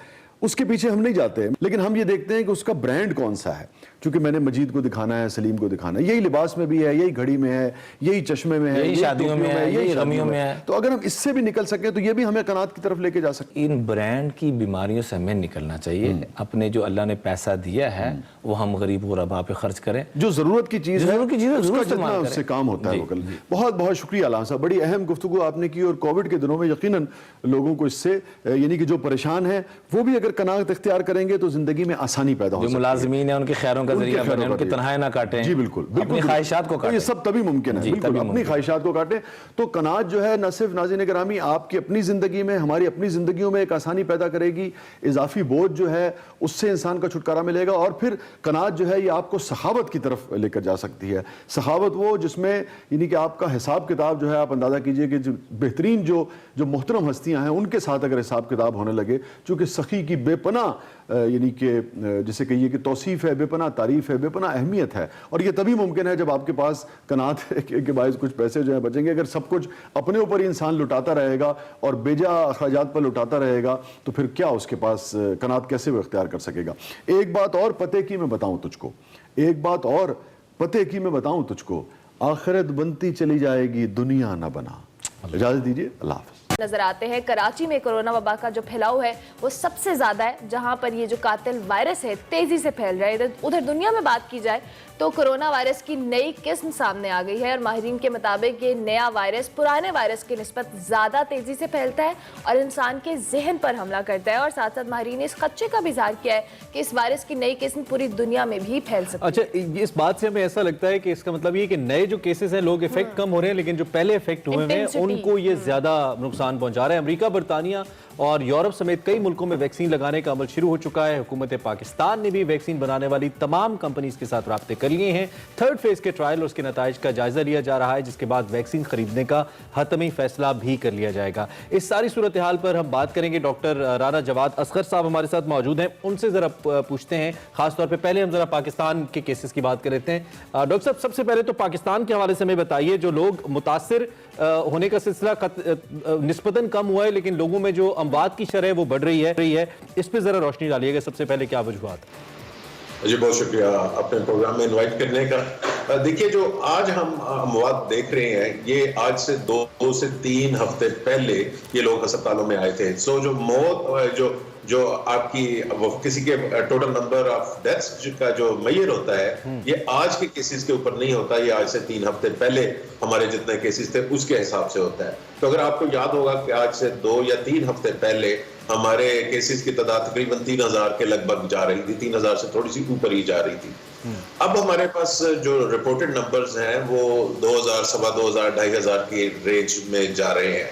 اس کے پیچھے ہم نہیں جاتے, لیکن ہم یہ دیکھتے ہیں کہ اس کا برانڈ کون سا ہے. چونکہ میں نے مجید کو دکھانا ہے, سلیم کو دکھانا ہے, یہی لباس میں بھی ہے, یہی گھڑی میں ہے, یہی چشمے میں ہے, یہی شادیوں میں ہے, یہی غمیوں میں ہے. تو اگر ہم اس سے بھی نکل سکیں تو یہ بھی ہمیں قناعت کی طرف لے کے جا سکتے. ان برانڈ کی بیماریوں سے ہمیں نکلنا چاہیے. اپنے جو اللہ نے پیسہ دیا ہے وہ ہم غریب غربا پہ خرچ کریں, جو ضرورت کی چیز ہے اس کا جتنا اس سے کام ہوتا ہے وہ کریں. بہت بہت شکریہ علامہ صاحب, بڑی اہم گفتگو آپ نے کی. اور کووڈ کے دنوں میں یقیناً لوگوں کو اس سے یعنی کہ جو پریشان ہیں وہ بھی اگر قناعت اختیار کریں گے تو زندگی میں آسانی پیدا ہو سکتی ہے. جو ملازمین ہیں ان کے خیروں کا ذریعہ بنے, ان کی تنہائی نہ کاٹیں. جی بالکل, اپنی خواہشات کو کاٹیں. یہ سب تبھی ممکن ہے, بالکل اپنی خواہشات کو کاٹیں. تو قناعت جو ہے نہ صرف ناظرین گرامی آپ کی اپنی زندگی میں, ہماری اپنی زندگیوں میں ایک آسانی پیدا کرے گی, اضافی بوجھ جو ہے اس سے انسان کا چھٹکارا ملے گا. اور پھر قناعت جو ہے یہ آپ کو سخاوت کی طرف لے کر جا سکتی ہے. سخاوت وہ جس میں یعنی کہ آپ کا حساب کتاب جو ہے, آپ اندازہ کیجئے کہ بہترین جو محترم ہستیاں ہیں ان کے ساتھ اگر حساب کتاب ہونے لگے, چونکہ سخی کی بے پناہ یعنی کہ جسے کہیے کہ توصیف ہے, بے پناہ تعریف ہے, بے پناہ اہمیت ہے. اور یہ تبھی ممکن ہے جب آپ کے پاس قناعت کے باعث کچھ پیسے جو ہیں بچیں گے. اگر سب کچھ اپنے اوپر ہی انسان لٹاتا رہے گا اور بیجا اخراجات پر لٹاتا رہے گا تو پھر کیا اس کے پاس قناعت کیسے وہ اختیار کر سکے گا. ایک بات اور پتے کی میں بتاؤں تجھ کو, ایک بات اور پتے کی میں بتاؤں تجھ کو, آخرت بنتی چلی جائے گی دنیا نہ بنا. اجازت دیجیے, اللہ حافظ. नजर आते हैं। कराची में कोरोना वबा का जो फैलाव है वो सबसे ज्यादा है, जहां पर ये जो कातिल वायरस है तेजी से फैल रहा है। उधर दुनिया में बात की जाए तो कोरोना वायरस की नई किस्म सामने आ गई है और माहिरीन के मुताबिक ये नया वायरस पुराने वायरस की निस्बत ज्यादा तेजी से फैलता है और इंसान के जहन पर हमला करता है। और साथ साथ माहिरीन ने इस खदशे का भी इजहार किया है कि इस वायरस की नई किस्म पूरी दुनिया में भी फैल सकती है। अच्छा, इस बात से हमें ऐसा लगता है कि इसका मतलब ये कि नए जो केसेस हैं लोग इफेक्ट कम हो रहे हैं, लेकिन जो पहले इफेक्ट हुए हैं उनको ये ज्यादा नुकसान पहुंचा रहा है। अमेरिका, बरतानिया और यूरोप समेत कई मुल्कों में वैक्सीन लगाने का अमल शुरू हो चुका है। हुकूमत पाकिस्तान ने भी वैक्सीन बनाने वाली तमाम कंपनीज के साथ राब्ते कर लिए हैं। थर्ड फेज के ट्रायल और उसके नताइज का जायजा लिया जा रहा है, जिसके बाद वैक्सीन खरीदने का हतमी फैसला भी कर लिया जाएगा। इस सारी सूरत हाल पर हम बात करेंगे। डॉक्टर राना जवाद असगर साहब हमारे साथ मौजूद हैं, उनसे जरा पूछते हैं खासतौर पर। पहले हम जरा पाकिस्तान के केसेस की बात कर लेते हैं। डॉक्टर साहब, सबसे पहले तो पाकिस्तान के हवाले से हमें बताइए, जो लोग मुतासिर होने का सिलसिला निस्बतन कम हुआ है, लेकिन लोगों में जो अमवात की शरह वो बढ़ रही है, इस पे जरा रोशनी डालिएगा। सबसे पहले क्या वजूहात? जी बहुत शुक्रिया अपने प्रोग्राम में इनवाइट करने का। देखिए, जो आज हम अमवात देख रहे हैं, ये आज से 2 से 3 हफ्ते पहले ये लोग अस्पतालों में आए थे। सो जो मौत जो आपकी किसी के टोटल नंबर ऑफ डेथ्स का जो मेजर होता है, ये आज के केसेस के ऊपर नहीं होता, ये आज से 3 हफ्ते पहले हमारे जितने केसेस थे उसके हिसाब से होता है। तो अगर आपको याद होगा कि आज से 2 या 3 हफ्ते पहले हमारे केसेस की तादाद तकरीबन 3000 के लगभग जा रही थी, 3000 से थोड़ी सी ऊपर ही जा रही थी। अब हमारे पास जो रिपोर्टेड नंबर्स हैं वो 2000, 2500, 2500 की रेंज में जा रहे हैं।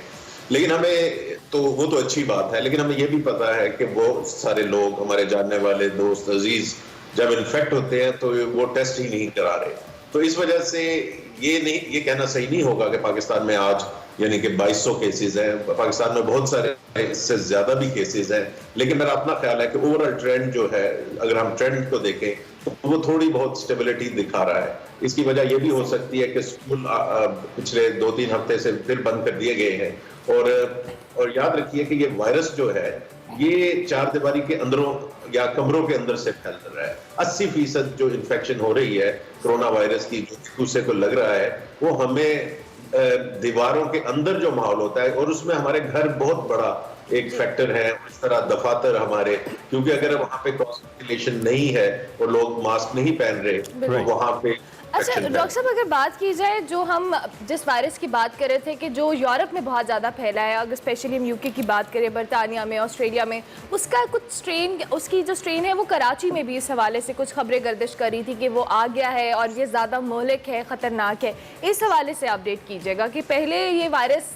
लेकिन हमें तो वो तो अच्छी बात है, लेकिन हमें ये भी पता है कि बहुत सारे लोग, हमारे जानने वाले दोस्त अजीज, जब इन्फेक्ट होते हैं तो वो टेस्ट ही नहीं करा रहे। तो इस वजह से ये कहना सही नहीं होगा कि पाकिस्तान में आज यानी कि 2200 केसेस हैं। पाकिस्तान में बहुत सारे इससे ज्यादा भी केसेस हैं, लेकिन मेरा अपना ख्याल है कि ओवरऑल ट्रेंड जो है, अगर हम ट्रेंड को देखें तो वो थोड़ी बहुत स्टेबिलिटी दिखा रहा है। इसकी वजह ये भी हो सकती है कि स्कूल पिछले 2-3 हफ्ते से फिर बंद कर दिए गए हैं। और याद रखिए कि ये वायरस जो है ये 4 दीवारी के अंदरों या कमरों के अंदर से फैल रहा है। 80% जो इन्फेक्शन हो रही है कोरोना वायरस की, जो दूसरे को लग रहा है, वो हमें दीवारों के अंदर जो माहौल होता है, और उसमें हमारे घर बहुत बड़ा एक फैक्टर है। इस तरह दफातर हमारे, क्योंकि अगर वहां पे क्रॉस वेंटिलेशन नहीं है और लोग मास्क नहीं पहन रहे तो वहां पे। अच्छा डॉक्टर साहब, अगर बात की जाए, जो हम जिस वायरस की बात कर रहे थे कि जो यूरोप में बहुत ज़्यादा फैला है, अगर स्पेशली हम यूके की बात करें, बरतानिया में, ऑस्ट्रेलिया में, उसका कुछ स्ट्रेन, उसकी जो स्ट्रेन है वो कराची में भी इस हवाले से कुछ खबरें गर्दिश कर रही थी कि वो आ गया है और ये ज़्यादा मोहलिक है, ख़तरनाक है। इस हवाले से अपडेट कीजिएगा कि पहले ये वायरस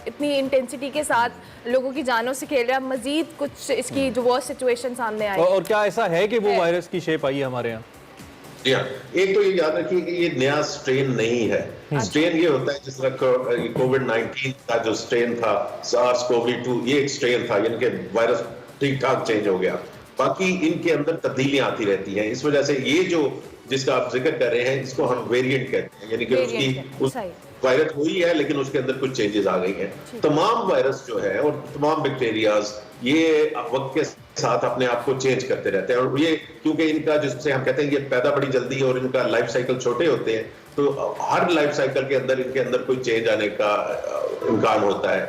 इतनी इंटेंसिटी के साथ लोगों की जानों से खेल रहा है, मज़ीद कुछ इसकी जो वो सिचुएशन सामने आई। और क्या ऐसा है कि वो वायरस की शेप आई है हमारे यहाँ? जी हाँ, एक तो ये याद रखिए कि ये नया स्ट्रेन नहीं है। स्ट्रेन ये होता है जिस तरह कोविड-19 का जो स्ट्रेन था, SARS-CoV-2, ये एक स्ट्रेन था, यानी कि वायरस ठीक ठाक चेंज हो गया। बाकी इनके अंदर तब्दीलियां आती रहती हैं। इस वजह से ये जो जिसका आप जिक्र कर रहे हैं, इसको हम वेरिएंट कहते हैं, यानी कि उस वायरस हुई है लेकिन उसके अंदर कुछ चेंजेस आ गई हैं। तमाम वायरस जो है और तमाम बैक्टीरियाज ये वक्त के साथ अपने आप को चेंज करते रहते हैं, और ये क्योंकि इनका जिससे हम कहते हैं ये पैदा बड़ी जल्दी है और इनका लाइफ साइकिल छोटे होते हैं, तो हर लाइफ साइकिल के अंदर इनके अंदर कोई चेंज आने का इम्कान होता है।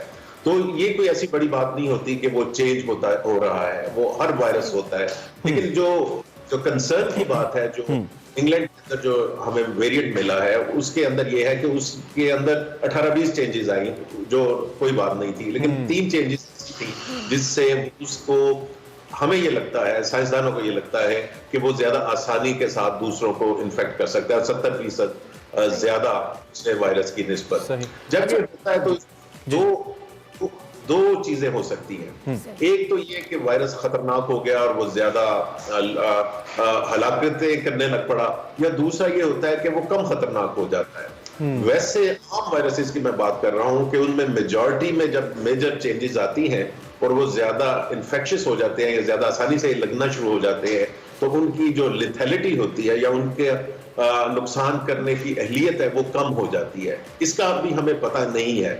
तो ये कोई ऐसी बड़ी बात नहीं होती कि वो चेंज हो रहा है, वो हर वायरस होता है। लेकिन जो कंसर्न की बात है, जो इंग्लैंड के अंदर जो हमें वेरिएंट मिला है, उसके अंदर ये है कि उसके अंदर 18-20 चेंजेस आई, जो कोई बात नहीं थी, लेकिन 3 चेंजेस थी जिससे उसको, हमें ये लगता है, साइंसदानों को ये लगता है कि वो ज्यादा आसानी के साथ दूसरों को इन्फेक्ट कर सकता है, 70% ज्यादा दूसरे वायरस की निस्बत। जब ये होता है तो दो चीजें हो सकती हैं। एक तो ये कि वायरस खतरनाक हो गया और वो ज्यादा हलाकतें करने लग पड़ा, या दूसरा ये होता है कि वो कम खतरनाक हो जाता है। वैसे आम वायरसेस की मैं बात कर रहा हूं कि उनमें मेजॉरिटी में जब मेजर चेंजेस आती हैं और वो ज्यादा इन्फेक्शियस हो जाते हैं या ज्यादा आसानी से लगना शुरू हो जाते हैं, तो उनकी जो लिथैलिटी होती है या उनके नुकसान करने की अहलियत है वो कम हो जाती है। इसका अभी हमें पता नहीं है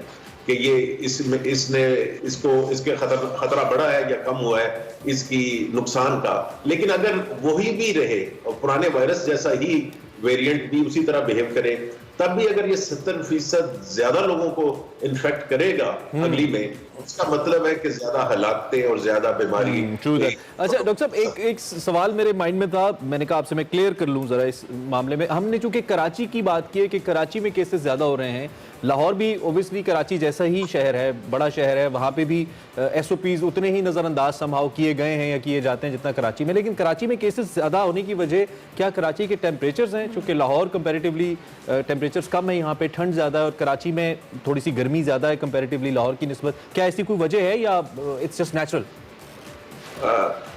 कि ये इसके खतरा बढ़ा है या कम हुआ है इसकी नुकसान का। लेकिन अगर वही भी रहे और पुराने वायरस जैसा ही वेरिएंट भी उसी तरह बिहेव करे, تب بھی اگر یہ 70% زیادہ لوگوں کو انفیکٹ کرے گا اگلی میں، اس کا مطلب ہے کہ زیادہ ہلاکتیں اور زیادہ بیماری. اچھا ڈاکٹر صاحب، ایک سوال میرے مائنڈ میں تھا، میں نے کہا آپ سے میں کلیئر کر لوں ذرا اس معاملے میں. ہم نے چونکہ کراچی کی بات کی ہے کہ کراچی میں کیسز زیادہ ہو رہے ہیں، لاہور بھی اوبیسلی کراچی جیسا ہی شہر ہے، بڑا شہر ہے، وہاں پہ بھی ایس او پیز اتنے ہی نظر انداز سمہاؤ کیے گئے ہیں یا کیے جاتے ہیں جتنا کراچی میں. لیکن کراچی میں کیسز زیادہ ہونے کی وجہ کیا کراچی کے ٹیمپریچرز ہیں؟ چونکہ لاہور کمپیریٹیولی ٹیمپریچرز کم ہے، یہاں پہ ٹھنڈ زیادہ ہے، اور کراچی میں تھوڑی سی گرمی زیادہ ہے کمپیریٹیولی لاہور کی نسبت. کیا ایسی کوئی وجہ ہے یا اٹس جسٹ نیچرل؟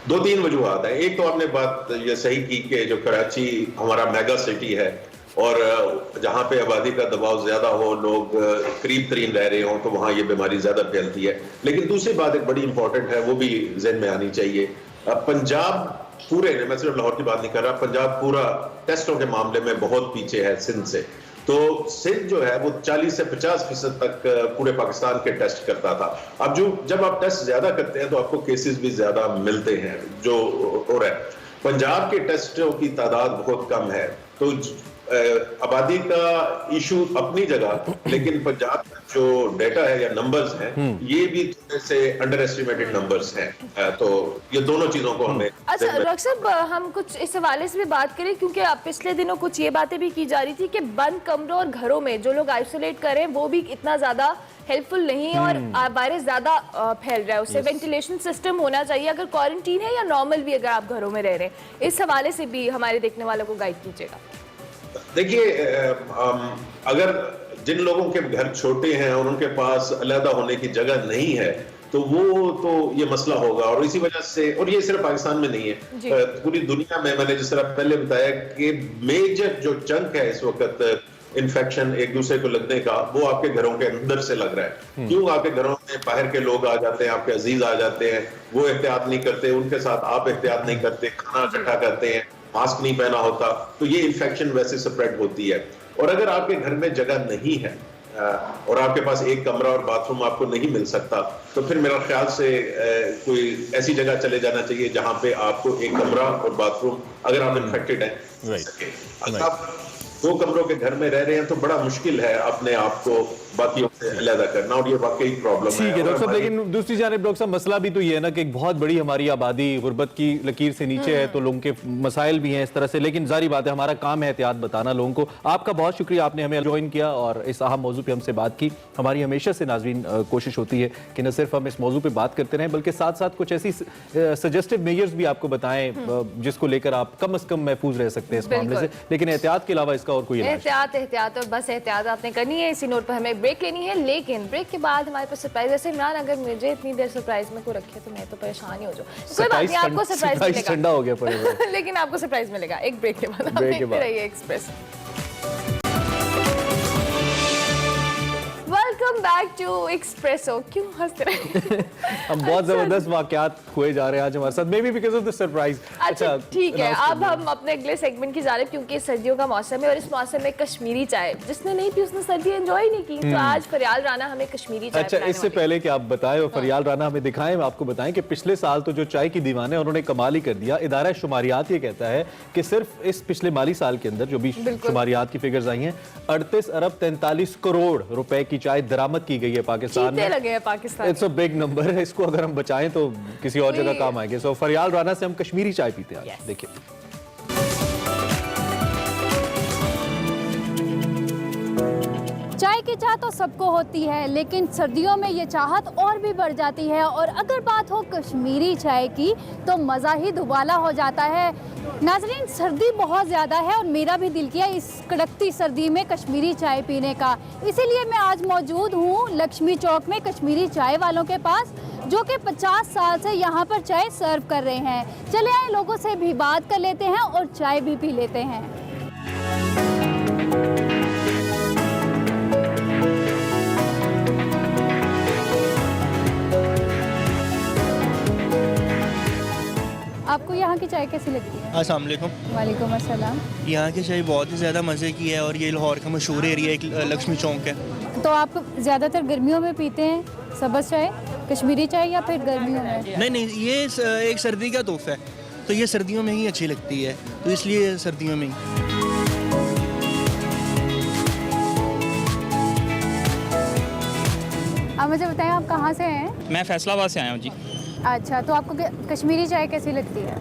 2-3 وجوہات ہیں. ایک تو آپ نے بات یہ صحیح کی کہ جو کراچی ہمارا میگا سٹی ہے اور جہاں پہ آبادی کا دباؤ زیادہ ہو، لوگ قریب ترین رہ رہے ہوں، تو وہاں یہ بیماری زیادہ پھیلتی ہے. لیکن دوسری بات ایک بڑی امپورٹنٹ ہے، وہ بھی ذہن میں آنی چاہیے. پنجاب پورے، میں صرف لاہور کی بات نہیں کر رہا، پنجاب پورا ٹیسٹوں کے معاملے میں بہت پیچھے ہے سندھ سے. تو سندھ جو ہے وہ 40 سے 50% تک پورے پاکستان کے ٹیسٹ کرتا تھا. اب جب آپ ٹیسٹ زیادہ کرتے ہیں تو آپ کو کیسز بھی زیادہ ملتے ہیں جو ہو رہا ہے. پنجاب کے ٹیسٹوں کی تعداد بہت کم ہے، تو آبادی کا ایشو اپنی جگہ، لیکن پنجاب کا جو ڈیٹا ہے یا نمبرز ہیں یہ بھی تھوڑے سے انڈر ایسٹیمیٹڈ نمبرز ہیں. تو یہ دونوں چیزوں کو ہمیں. اچھا ڈاکٹر صاحب، ہم کچھ اس حوالے سے بھی بات کریں، کیونکہ پچھلے دنوں کچھ یہ باتیں بھی کی جا رہی تھی کہ بند کمروں اور گھروں میں جو لوگ آئسولیٹ کریں وہ بھی اتنا زیادہ ہیلپ فل نہیں، اور وائرس زیادہ پھیل رہا ہے. اس سے وینٹیلیشن سسٹم ہونا چاہیے اگر کوارنٹین ہے یا نارمل بھی اگر آپ گھروں میں رہ رہے ہیں. اس حوالے سے بھی ہمارے دیکھنے والوں کو گائیڈ کیجیے گا. دیکھیے، اگر جن لوگوں کے گھر چھوٹے ہیں اور ان کے پاس علیحدہ ہونے کی جگہ نہیں ہے تو وہ تو یہ مسئلہ ہوگا. اور اسی وجہ سے، اور یہ صرف پاکستان میں نہیں ہے، پوری دنیا میں نے جس طرح پہلے بتایا کہ میجر جو چنک ہے اس وقت انفیکشن ایک دوسرے کو لگنے کا، وہ آپ کے گھروں کے اندر سے لگ رہا ہے. کیوں؟ آپ کے گھروں میں باہر کے لوگ آ جاتے ہیں، آپ کے عزیز آ جاتے ہیں، وہ احتیاط نہیں کرتے، ان کے ساتھ آپ احتیاط نہیں کرتے، کھانا اکٹھا کرتے ہیں، ماسک نہیں پہنا ہوتا، تو یہ انفیکشن ویسے سپریڈ ہوتی ہے. اور اگر آپ کے گھر میں جگہ نہیں ہے اور آپ کے پاس ایک کمرہ اور باتھ روم آپ کو نہیں مل سکتا، تو پھر میرا خیال سے کوئی ایسی جگہ چلے جانا چاہیے جہاں پہ آپ کو ایک کمرہ اور باتھ روم، اگر آپ انفیکٹڈ ہیں، اگر آپ 2 کمروں کے گھر میں رہ رہے ہیں تو بڑا مشکل ہے اپنے آپ کو باقیوں سے علیحدہ کرنا، اور یہ واقعی پرابلم ہے. ٹھیک ہے ڈاکٹر صاحب، لیکن دوسری جانب ڈاکٹر صاحب مسئلہ بھی تو یہ ہے نا کہ ایک بہت بڑی ہماری آبادی غربت کی لکیر سے نیچے ہے، تو لوگوں کے مسائل بھی ہیں اس طرح سے. لیکن ظاہری بات ہے ہمارا کام ہے احتیاط بتانا لوگوں کو. آپ کا بہت شکریہ، آپ نے ہمیں جوائن کیا اور اس اہم موضوع پہ ہم سے بات کی. ہماری ہمیشہ سے ناظرین کوشش ہوتی ہے کہ نہ صرف ہم اس موضوع پہ بات کرتے رہیں بلکہ ساتھ ساتھ کچھ ایسی سجیسٹو میجرز بھی آپ کو بتائیں جس کو لے کر آپ کم از کم محفوظ رہ سکتے ہیں اس معاملے سے. لیکن احتیاط کے علاوہ اس کا اور کوئی علاج نہیں. احتیاط اور بس احتیاط آپ نے کرنی ہے. اسی نوٹ پر ہمیں بریک لینی ہے، لیکن بریک کے بعد ہمارے پاس سرپرائز. ویسے عمران، اگر مجھے اتنی دیر سرپرائز میں کوئی رکھے تو میں تو پریشان ہی ہو جاؤں. کوئی بات نہیں، آپ کو سرپرائز ملے گا، ٹھنڈا ہو گیا پڑے گا لیکن آپ کو سرپرائز ملے گا ایک بریک کے بعد. آپ دیکھتے رہیے Express. Welcome back to Expresso. کیوں ہنس رہے ہیں؟ ہم بہت زبردست واقعات ہوئے جا رہے ہیں آج ہمارے ساتھ، maybe because of the surprise. اچھا ٹھیک ہے، اب ہم اپنے اگلے سیگمنٹ کی جانب، کیونکہ سردیوں کا موسم ہے اور اس موسم میں کشمیری چائے جس نے نہیں پی اس نے سردی انجوائے نہیں کی. تو آج فریال رانا ہمیں کشمیری چائے. اچھا، اس سے پہلے کہ آپ بتائیں اور فریال رانا ہمیں دکھائیں، آپ کو بتائیں کہ پچھلے سال تو جو چائے کی دیوان ہے انہوں نے کمال ہی کر دیا. ادارہ شماریات یہ کہتا ہے کہ صرف اس پچھلے مالی سال کے اندر جو بھی شماریات کی فگرز آئی ہیں 38 ارب 43 کروڑ روپے کی چائے درآمد کی گئی ہے پاکستان میں. لگے ہیں Pakistan. It's a big number ہے. اس کو اگر ہم بچائیں تو کسی اور جگہ کام آئیں گے. سو فریال رانا سے ہم کشمیری چائے پیتے ہیں. دیکھیں چائے کی چاہت تو سب کو ہوتی ہے، لیکن سردیوں میں یہ چاہت اور بھی بڑھ جاتی ہے. اور اگر بات ہو کشمیری چائے کی تو مزہ ہی دوبالا ہو جاتا ہے. ناظرین، سردی بہت زیادہ ہے اور میرا بھی دل کیا اس کڑکتی سردی میں کشمیری چائے پینے کا. اسی لیے میں آج موجود ہوں لکشمی چوک میں کشمیری چائے والوں کے پاس، جو کہ 50 سال سے یہاں پر چائے سرو کر رہے ہیں. چلے آئیں لوگوں سے بھی بات کر لیتے ہیں اور چائے بھی پی لیتے ہیں. آپ کو یہاں کی چائے کیسی لگتی ہے؟ السلام علیکم. وعلیکم السلام. یہاں کی چائے بہت ہی زیادہ مزے کی ہے اور یہ لاہور کا مشہور ایریا ایک لکشمی چوک ہے. تو آپ زیادہ تر گرمیوں میں پیتے ہیں سبز چائے، کشمیری چائے، یا پھر گرمیوں میں؟ نہیں، یہ ایک سردی کا تحفہ ہے، تو یہ سردیوں میں ہی اچھی لگتی ہے، تو اس لیے سردیوں میں ہی. आप मुझे बताएं आप कहाँ से हैं? मैं फैसलाबाद से आया हूँ जी। अच्छा, तो आपको कश्मीरी चाय कैसी लगती है?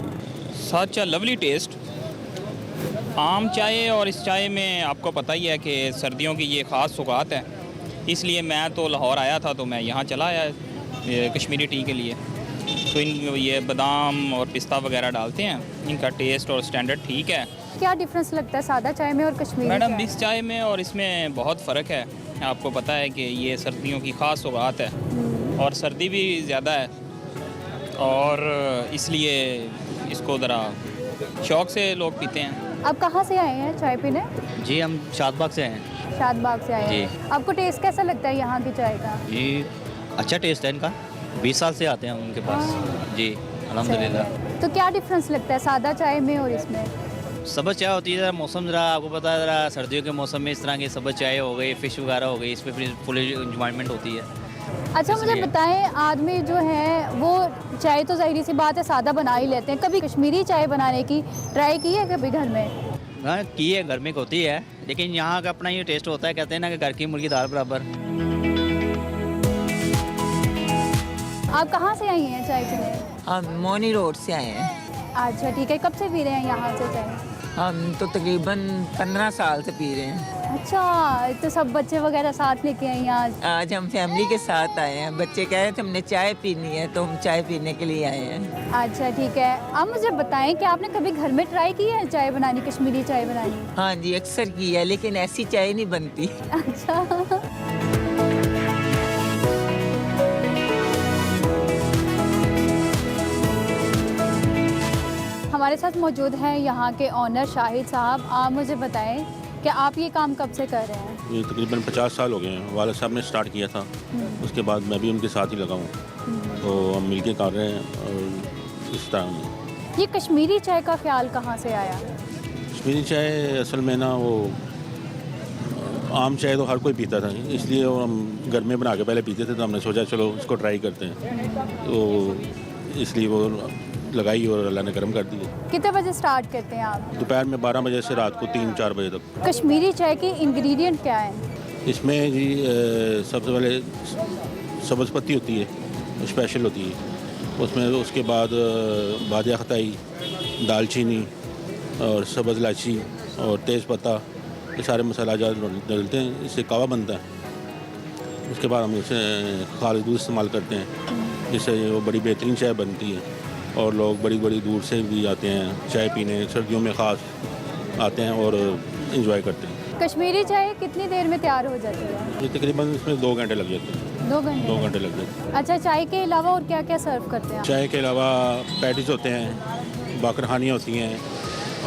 सच अ लवली टेस्ट। आम चाय और इस चाय में आपको पता ही है कि सर्दियों की ये ख़ास सौगात है, इसलिए मैं तो लाहौर आया था तो मैं यहाँ चला आया कश्मीरी टी के लिए। तो इन ये बादाम और पिस्ता वगैरह डालते हैं, इनका टेस्ट और स्टैंडर्ड ठीक है। क्या डिफरेंस लगता है सादा चाय में और कश्मीरी मैडम चाय? मिक्स चाय में और इसमें बहुत फ़र्क है। आपको पता है कि ये सर्दियों की ख़ास सौगात है और सर्दी भी ज़्यादा है, और इसलिए इसको ज़रा शौक़ से लोग पीते हैं। आप कहाँ से आए हैं चाय पीने? जी हम शादबाग से हैं। शादबाग से आए हैं। जी। आपको टेस्ट कैसा लगता है यहाँ की चाय का? जी अच्छा टेस्ट है इनका, 20 साल से आते हैं हम उनके पास। जी अल्हम्दुलिल्लाह। तो क्या डिफरेंस लगता है सादा चाय में और इसमें? सब्ज़ चाय होती है, ज़रा मौसम ज़रा आपको पता है, ज़रा सर्दियों के मौसम में इस तरह की सब्ज़ चाय हो गई, फ़िश वगैरह हो गई, इस पर फुल इंजॉयमेंट होती है। अच्छा मुझे बताएं, आदमी जो है वो चाय तो ज़ाहिर सी बात है सादा बना ही लेते हैं, कभी कश्मीरी चाय बनाने की ट्राई की है कभी घर में? हाँ की है, घर में होती है, लेकिन यहाँ का अपना ये टेस्ट होता है, कहते हैं ना कि घर की मुर्गी दाल बराबर। आप कहाँ से आई हैं चाय पीने? हम मोनी रोड से आए हैं। अच्छा ठीक है, कब से पी रहे हैं यहाँ से चाय? हम तो तकरीबन 15 साल से पी रहे हैं। अच्छा, तो सब बच्चे वगैरह साथ लेके आए यहाँ? आज हम फैमिली के साथ आए हैं, बच्चे कह रहे थे हमने चाय पीनी है तो हम चाय पीने के लिए आए हैं। अच्छा ठीक है, आप मुझे बताएं कि आपने कभी घर में ट्राई की है चाय बनानी, कश्मीरी चाय बनानी? हाँ जी अक्सर की है, लेकिन ऐसी चाय नहीं बनती। अच्छा हमारे साथ मौजूद हैं यहाँ के ऑनर शाहिद साहब। आप मुझे बताएं कि आप ये काम कब से कर रहे हैं? ये तकरीबन 50 साल हो गए हैं। वालिद साहब ने स्टार्ट किया था, उसके बाद मैं भी उनके साथ ही लगा हूँ, तो हम मिलके कर रहे हैं। और इस तरह ये कश्मीरी चाय का ख्याल कहाँ से आया? कश्मीरी चाय असल में ना वो आम चाय तो हर कोई पीता था, इसलिए वो हम घर में बना के पहले पीते थे, तो हमने सोचा चलो इसको ट्राई करते हैं, तो इसलिए वो लगाई और अल्लाह ने गर्म कर दी। कितने बजे स्टार्ट करते हैं आप? दोपहर में 12 बजे से रात को 3-4 बजे तक। कश्मीरी चाय के इंग्रेडिएंट क्या हैं? इसमें जी सबसे पहले सब्ज़ पत्ती होती है, स्पेशल होती है, उसमें उसके बाद बादिया खताई, दालचीनी और सब्ज़ इलायची और तेज़ पत्ता, ये सारे मसाला जात डालते हैं, इससे कावा बनता है। उसके बाद हम इसे खालिद दूध इस्तेमाल करते हैं, जिससे वो बड़ी बेहतरीन चाय बनती है, और लोग बड़ी बड़ी दूर से भी आते हैं चाय पीने, सर्दियों में ख़ास आते हैं और एंजॉय करते हैं। कश्मीरी चाय कितनी देर में तैयार हो जाती है? ये तकरीबन इसमें 2 घंटे लग जाते हैं। 2 घंटे? 2 घंटे लग जाते हैं। अच्छा, चाय के अलावा और क्या क्या सर्व करते हैं? चाय के अलावा पैटीज होते हैं, बाकरहानियाँ होती हैं,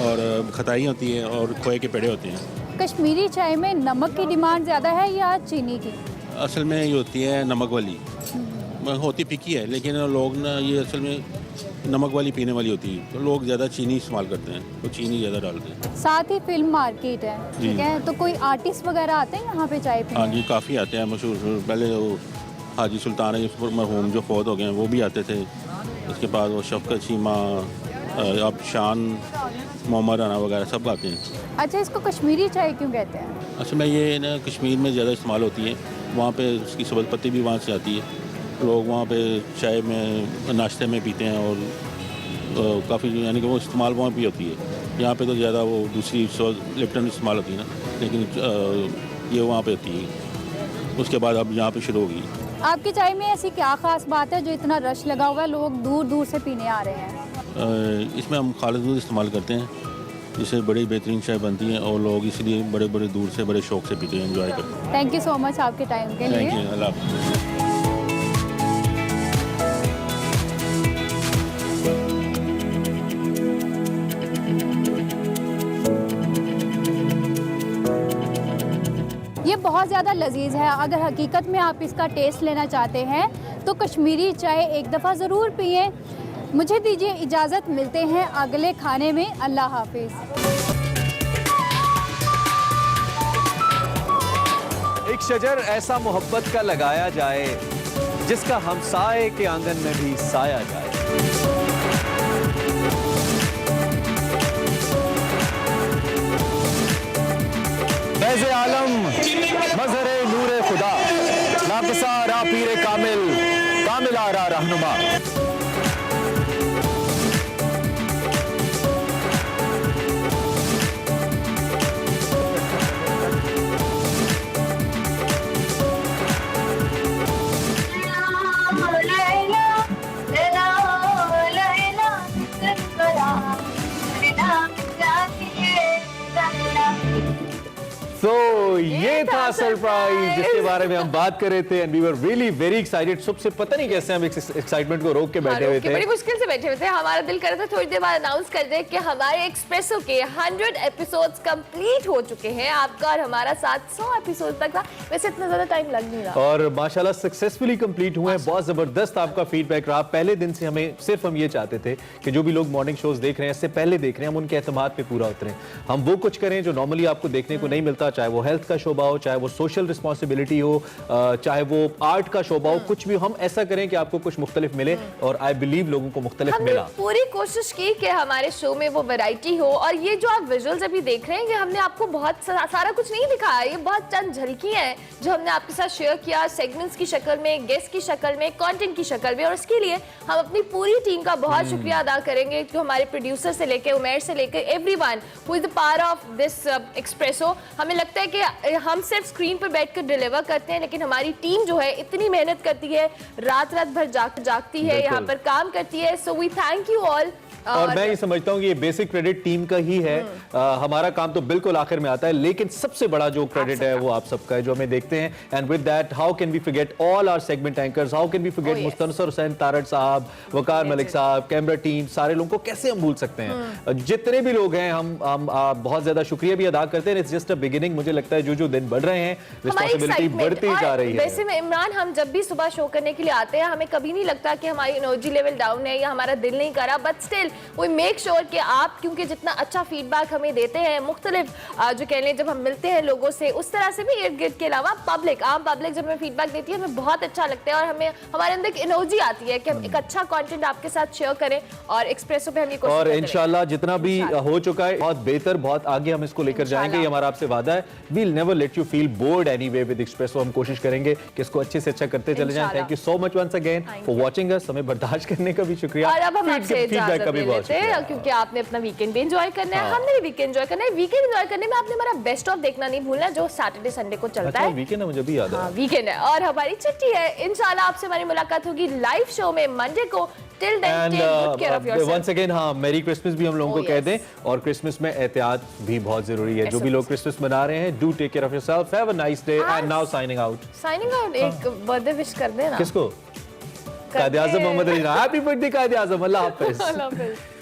और खताई होती है, और खोए के पेड़े होते हैं। कश्मीरी चाय में नमक की डिमांड ज़्यादा है या चीनी की? असल में ये होती है नमक वाली, होती फीकी है, लेकिन लोग ना ये असल में नमक वाली पीने वाली होती है, तो लोग ज़्यादा चीनी इस्तेमाल करते हैं, तो चीनी ज़्यादा डालते हैं। साथ ही फिल्म मार्केट है, जी। ठीक है, तो कोई आर्टिस्ट वगैरह आते हैं यहाँ पे चाय पीने? हाँ जी, काफ़ी आते हैं मशहूर। पहले वो हाजी सुल्तान मरहूम जो फौत हो गए हैं वो भी आते थे, उसके बाद वो शफकत चीमा, अब शान, मोहम्मद राना वगैरह सब आते हैं। अच्छा, इसको कश्मीरी चाय क्यों कहते हैं? असल में ये ना कश्मीर में ज़्यादा इस्तेमाल होती है, वहाँ पे उसकी सब्ज़ पत्ती भी वहाँ से आती है, लोग वहाँ पे चाय में नाश्ते में पीते हैं, और काफ़ी यानी कि वो इस्तेमाल वहाँ भी होती है। यहाँ पे तो ज़्यादा वो दूसरी लिप्टन इस्तेमाल होती है ना, लेकिन ये वहाँ पे होती है। उसके बाद अब यहाँ पे शुरू होगी। आपकी चाय में ऐसी क्या ख़ास बात है जो इतना रश लगा हुआ है, लोग दूर दूर से पीने आ रहे हैं? इसमें हम खालिद दूध इस्तेमाल करते हैं, जिससे बड़ी बेहतरीन चाय बनती है, और लोग इसलिए बड़े बड़े दूर से बड़े शौक़ से पीते हैं, एंजॉय करते हैं। थैंक यू सो मच आपके टाइम के लिए। थैंक यू, अल्लाह हाफ़िज़। ये बहुत ज़्यादा लजीज़ है। अगर हकीकत में आप इसका टेस्ट लेना चाहते हैं तो कश्मीरी चाय एक दफ़ा ज़रूर पिएं। मुझे दीजिए इजाज़त, मिलते हैं अगले खाने में। अल्लाह हाफिज़। एक शजर ऐसा मोहब्बत का लगाया जाए जिसका हमसाए के आंगन में भी साया जाए। फैज़ आलम मज़हर नूर खुदा नाकिसा पीर कामिल कामिल आरा रहनुमा। तो ये था सरप्राइज जिसके बारे में हम बात कर रहे थे and we were really very excited. सबसे पता नहीं कैसे हम एक्साइटमेंट को रोक के बैठे हुए थे, बड़ी मुश्किल से बैठे हुए थे। हमारा दिल कर रहा था थोड़ी देर बाद अनाउंस कर दे कि हमारे एक्सप्रेसो के 100 एपिसोड्स कंप्लीट हो चुके हैं। आपका और हमारा 700 एपिसोड तक था, वैसे इतना ज्यादा टाइम लग नहीं रहा और माशाल्लाह सक्सेसफुली कंप्लीट हुए हैं। बहुत जबरदस्त आपका फीडबैक रहा। पहले दिन से हमें सिर्फ हम ये चाहते थे कि जो भी लोग मॉर्निंग शोज देख रहे हैं, इससे पहले देख रहे हैं, हम उनके एतमाद पे पूरा उतरें, हम वो कुछ करें जो नॉर्मली आपको देखने को नहीं मिलता, चाहे वो हेल्थ का शोबा हो, चाहे वो सोशल रिस्पॉन्सिबिलिटी हो, चाहे वो आर्ट का शोबा हो, कुछ भी हम ऐसा करें कि आपको कुछ मुख्तलिफ मिले और आई बिलीव लोगों को मुख्तलिफ मिला। पूरी कोशिश की कि हमारे शो में वो वैरायटी हो और ये जो आप विजुअल्स अभी देख रहे हैं, ये हमने आपको बहुत सारा कुछ नहीं दिखाया, ये बहुत चंद झलकियां हैं जो हमने आपके साथ शेयर किया सेगमेंट्स की शक्ल में, गेस्ट की शक्ल में, कंटेंट की शक्ल में। और इसके लिए हम अपनी पूरी टीम का बहुत शुक्रिया अदा करेंगे, जो हमारे प्रोड्यूसर से लेकर उमेर से लेकर everyone who is the part of this espresso. हमें लगता है कि हम सिर्फ स्क्रीन पर बैठकर डिलीवर करते हैं, लेकिन हमारी टीम जो है इतनी मेहनत करती है, रात भर जागती है, यहाँ पर काम करती है। So we thank you all. और मैं ये समझता हूँ कि ये बेसिक क्रेडिट टीम का ही है। हमारा काम तो बिल्कुल आखिर में आता है, लेकिन सबसे बड़ा जो क्रेडिट है वो आप सबका है जो हमें देखते हैं। And with that how can we forget all our segment anchors, how can we forget Mustansar Hussain Tarar साहब, वकार मलिक साहब, कैमरा टीम, सारे लोगों को कैसे हम भूल सकते हैं। जितने भी लोग हैं हम बहुत ज्यादा शुक्रिया भी अदा करते हैं। It's just a beginning. मुझे लगता है जो दिन बढ़ रहे हैं, रिस्पांसिबिलिटी बढ़ती जा रही है। वैसे में इमरान, हम जब भी सुबह शो करने के लिए आते हैं, हमें कभी नहीं लगता कि हमारी एनर्जी लेवल डाउन है या हमारा दिल नहीं कर रहा, but still we make sure कि आप, क्योंकि जितना अच्छा फीडबैक हमें देते हैं, मुख्तलिफ जो कह लें जब हम मिलते हैं लोगों से, उस तरह से भी इर्द गिर्द के अलावा पब्लिक, आम पब्लिक जब हमें फीडबैक देती है, हमें बहुत अच्छा लगता है और हमें हमारे अंदर एक एनर्जी आती है कि हम एक अच्छा कंटेंट आपके साथ शेयर करें और एक्सप्रेसो पे हम ये कोशिश और करते रहें। इंशाल्लाह जितना भी हो चुका है बहुत बेहतर, बहुत आगे हम इसको लेकर जाएंगे, ये हमारा आपसे वादा है। We'll never let you feel bored anyway with Expresso. हम कोशिश करेंगे कि इसको अच्छे से अच्छा करते चले जाएं। Thank you so much once again for watching us. हमें बर्दाश्त करने का भी शुक्रिया और अब हम आपसे फीडबैक का भी बहुत शुक्रिया, क्योंकि आपने अपना वीकेंड भी एंजॉय करना है, हमने भी वीकेंड एंजॉय करना है। वीकेंड एंजॉय करने में आपने हमारा बेस्ट ऑफ देखना नहीं भूलना, जो सैटरडे संडे को चलता है। वीकेंड है, मुझे भी याद है वीकेंड है और हमारी छुट्टी है। इंशाल्लाह आपसे हमारी मुलाकात होगी लाइव शो में मंडे को। Till then, take good care of yourself. once again, हाँ, मेरी क्रिसमस भी हम लोगों को कह दें, और क्रिसमस में एहतियात भी बहुत जरूरी है। जो भी लोग क्रिसमस मना रहे हैं, do take care of yourself, have a nice day, and now signing out. Signing out, एक बर्थडे विश कर देना। किसको? कायद-ए-आज़म मोहम्मद अली। Happy birthday Quaid-e-Azam. अल्लाह हाफ़िज़। अल्लाह हाफ़िज़।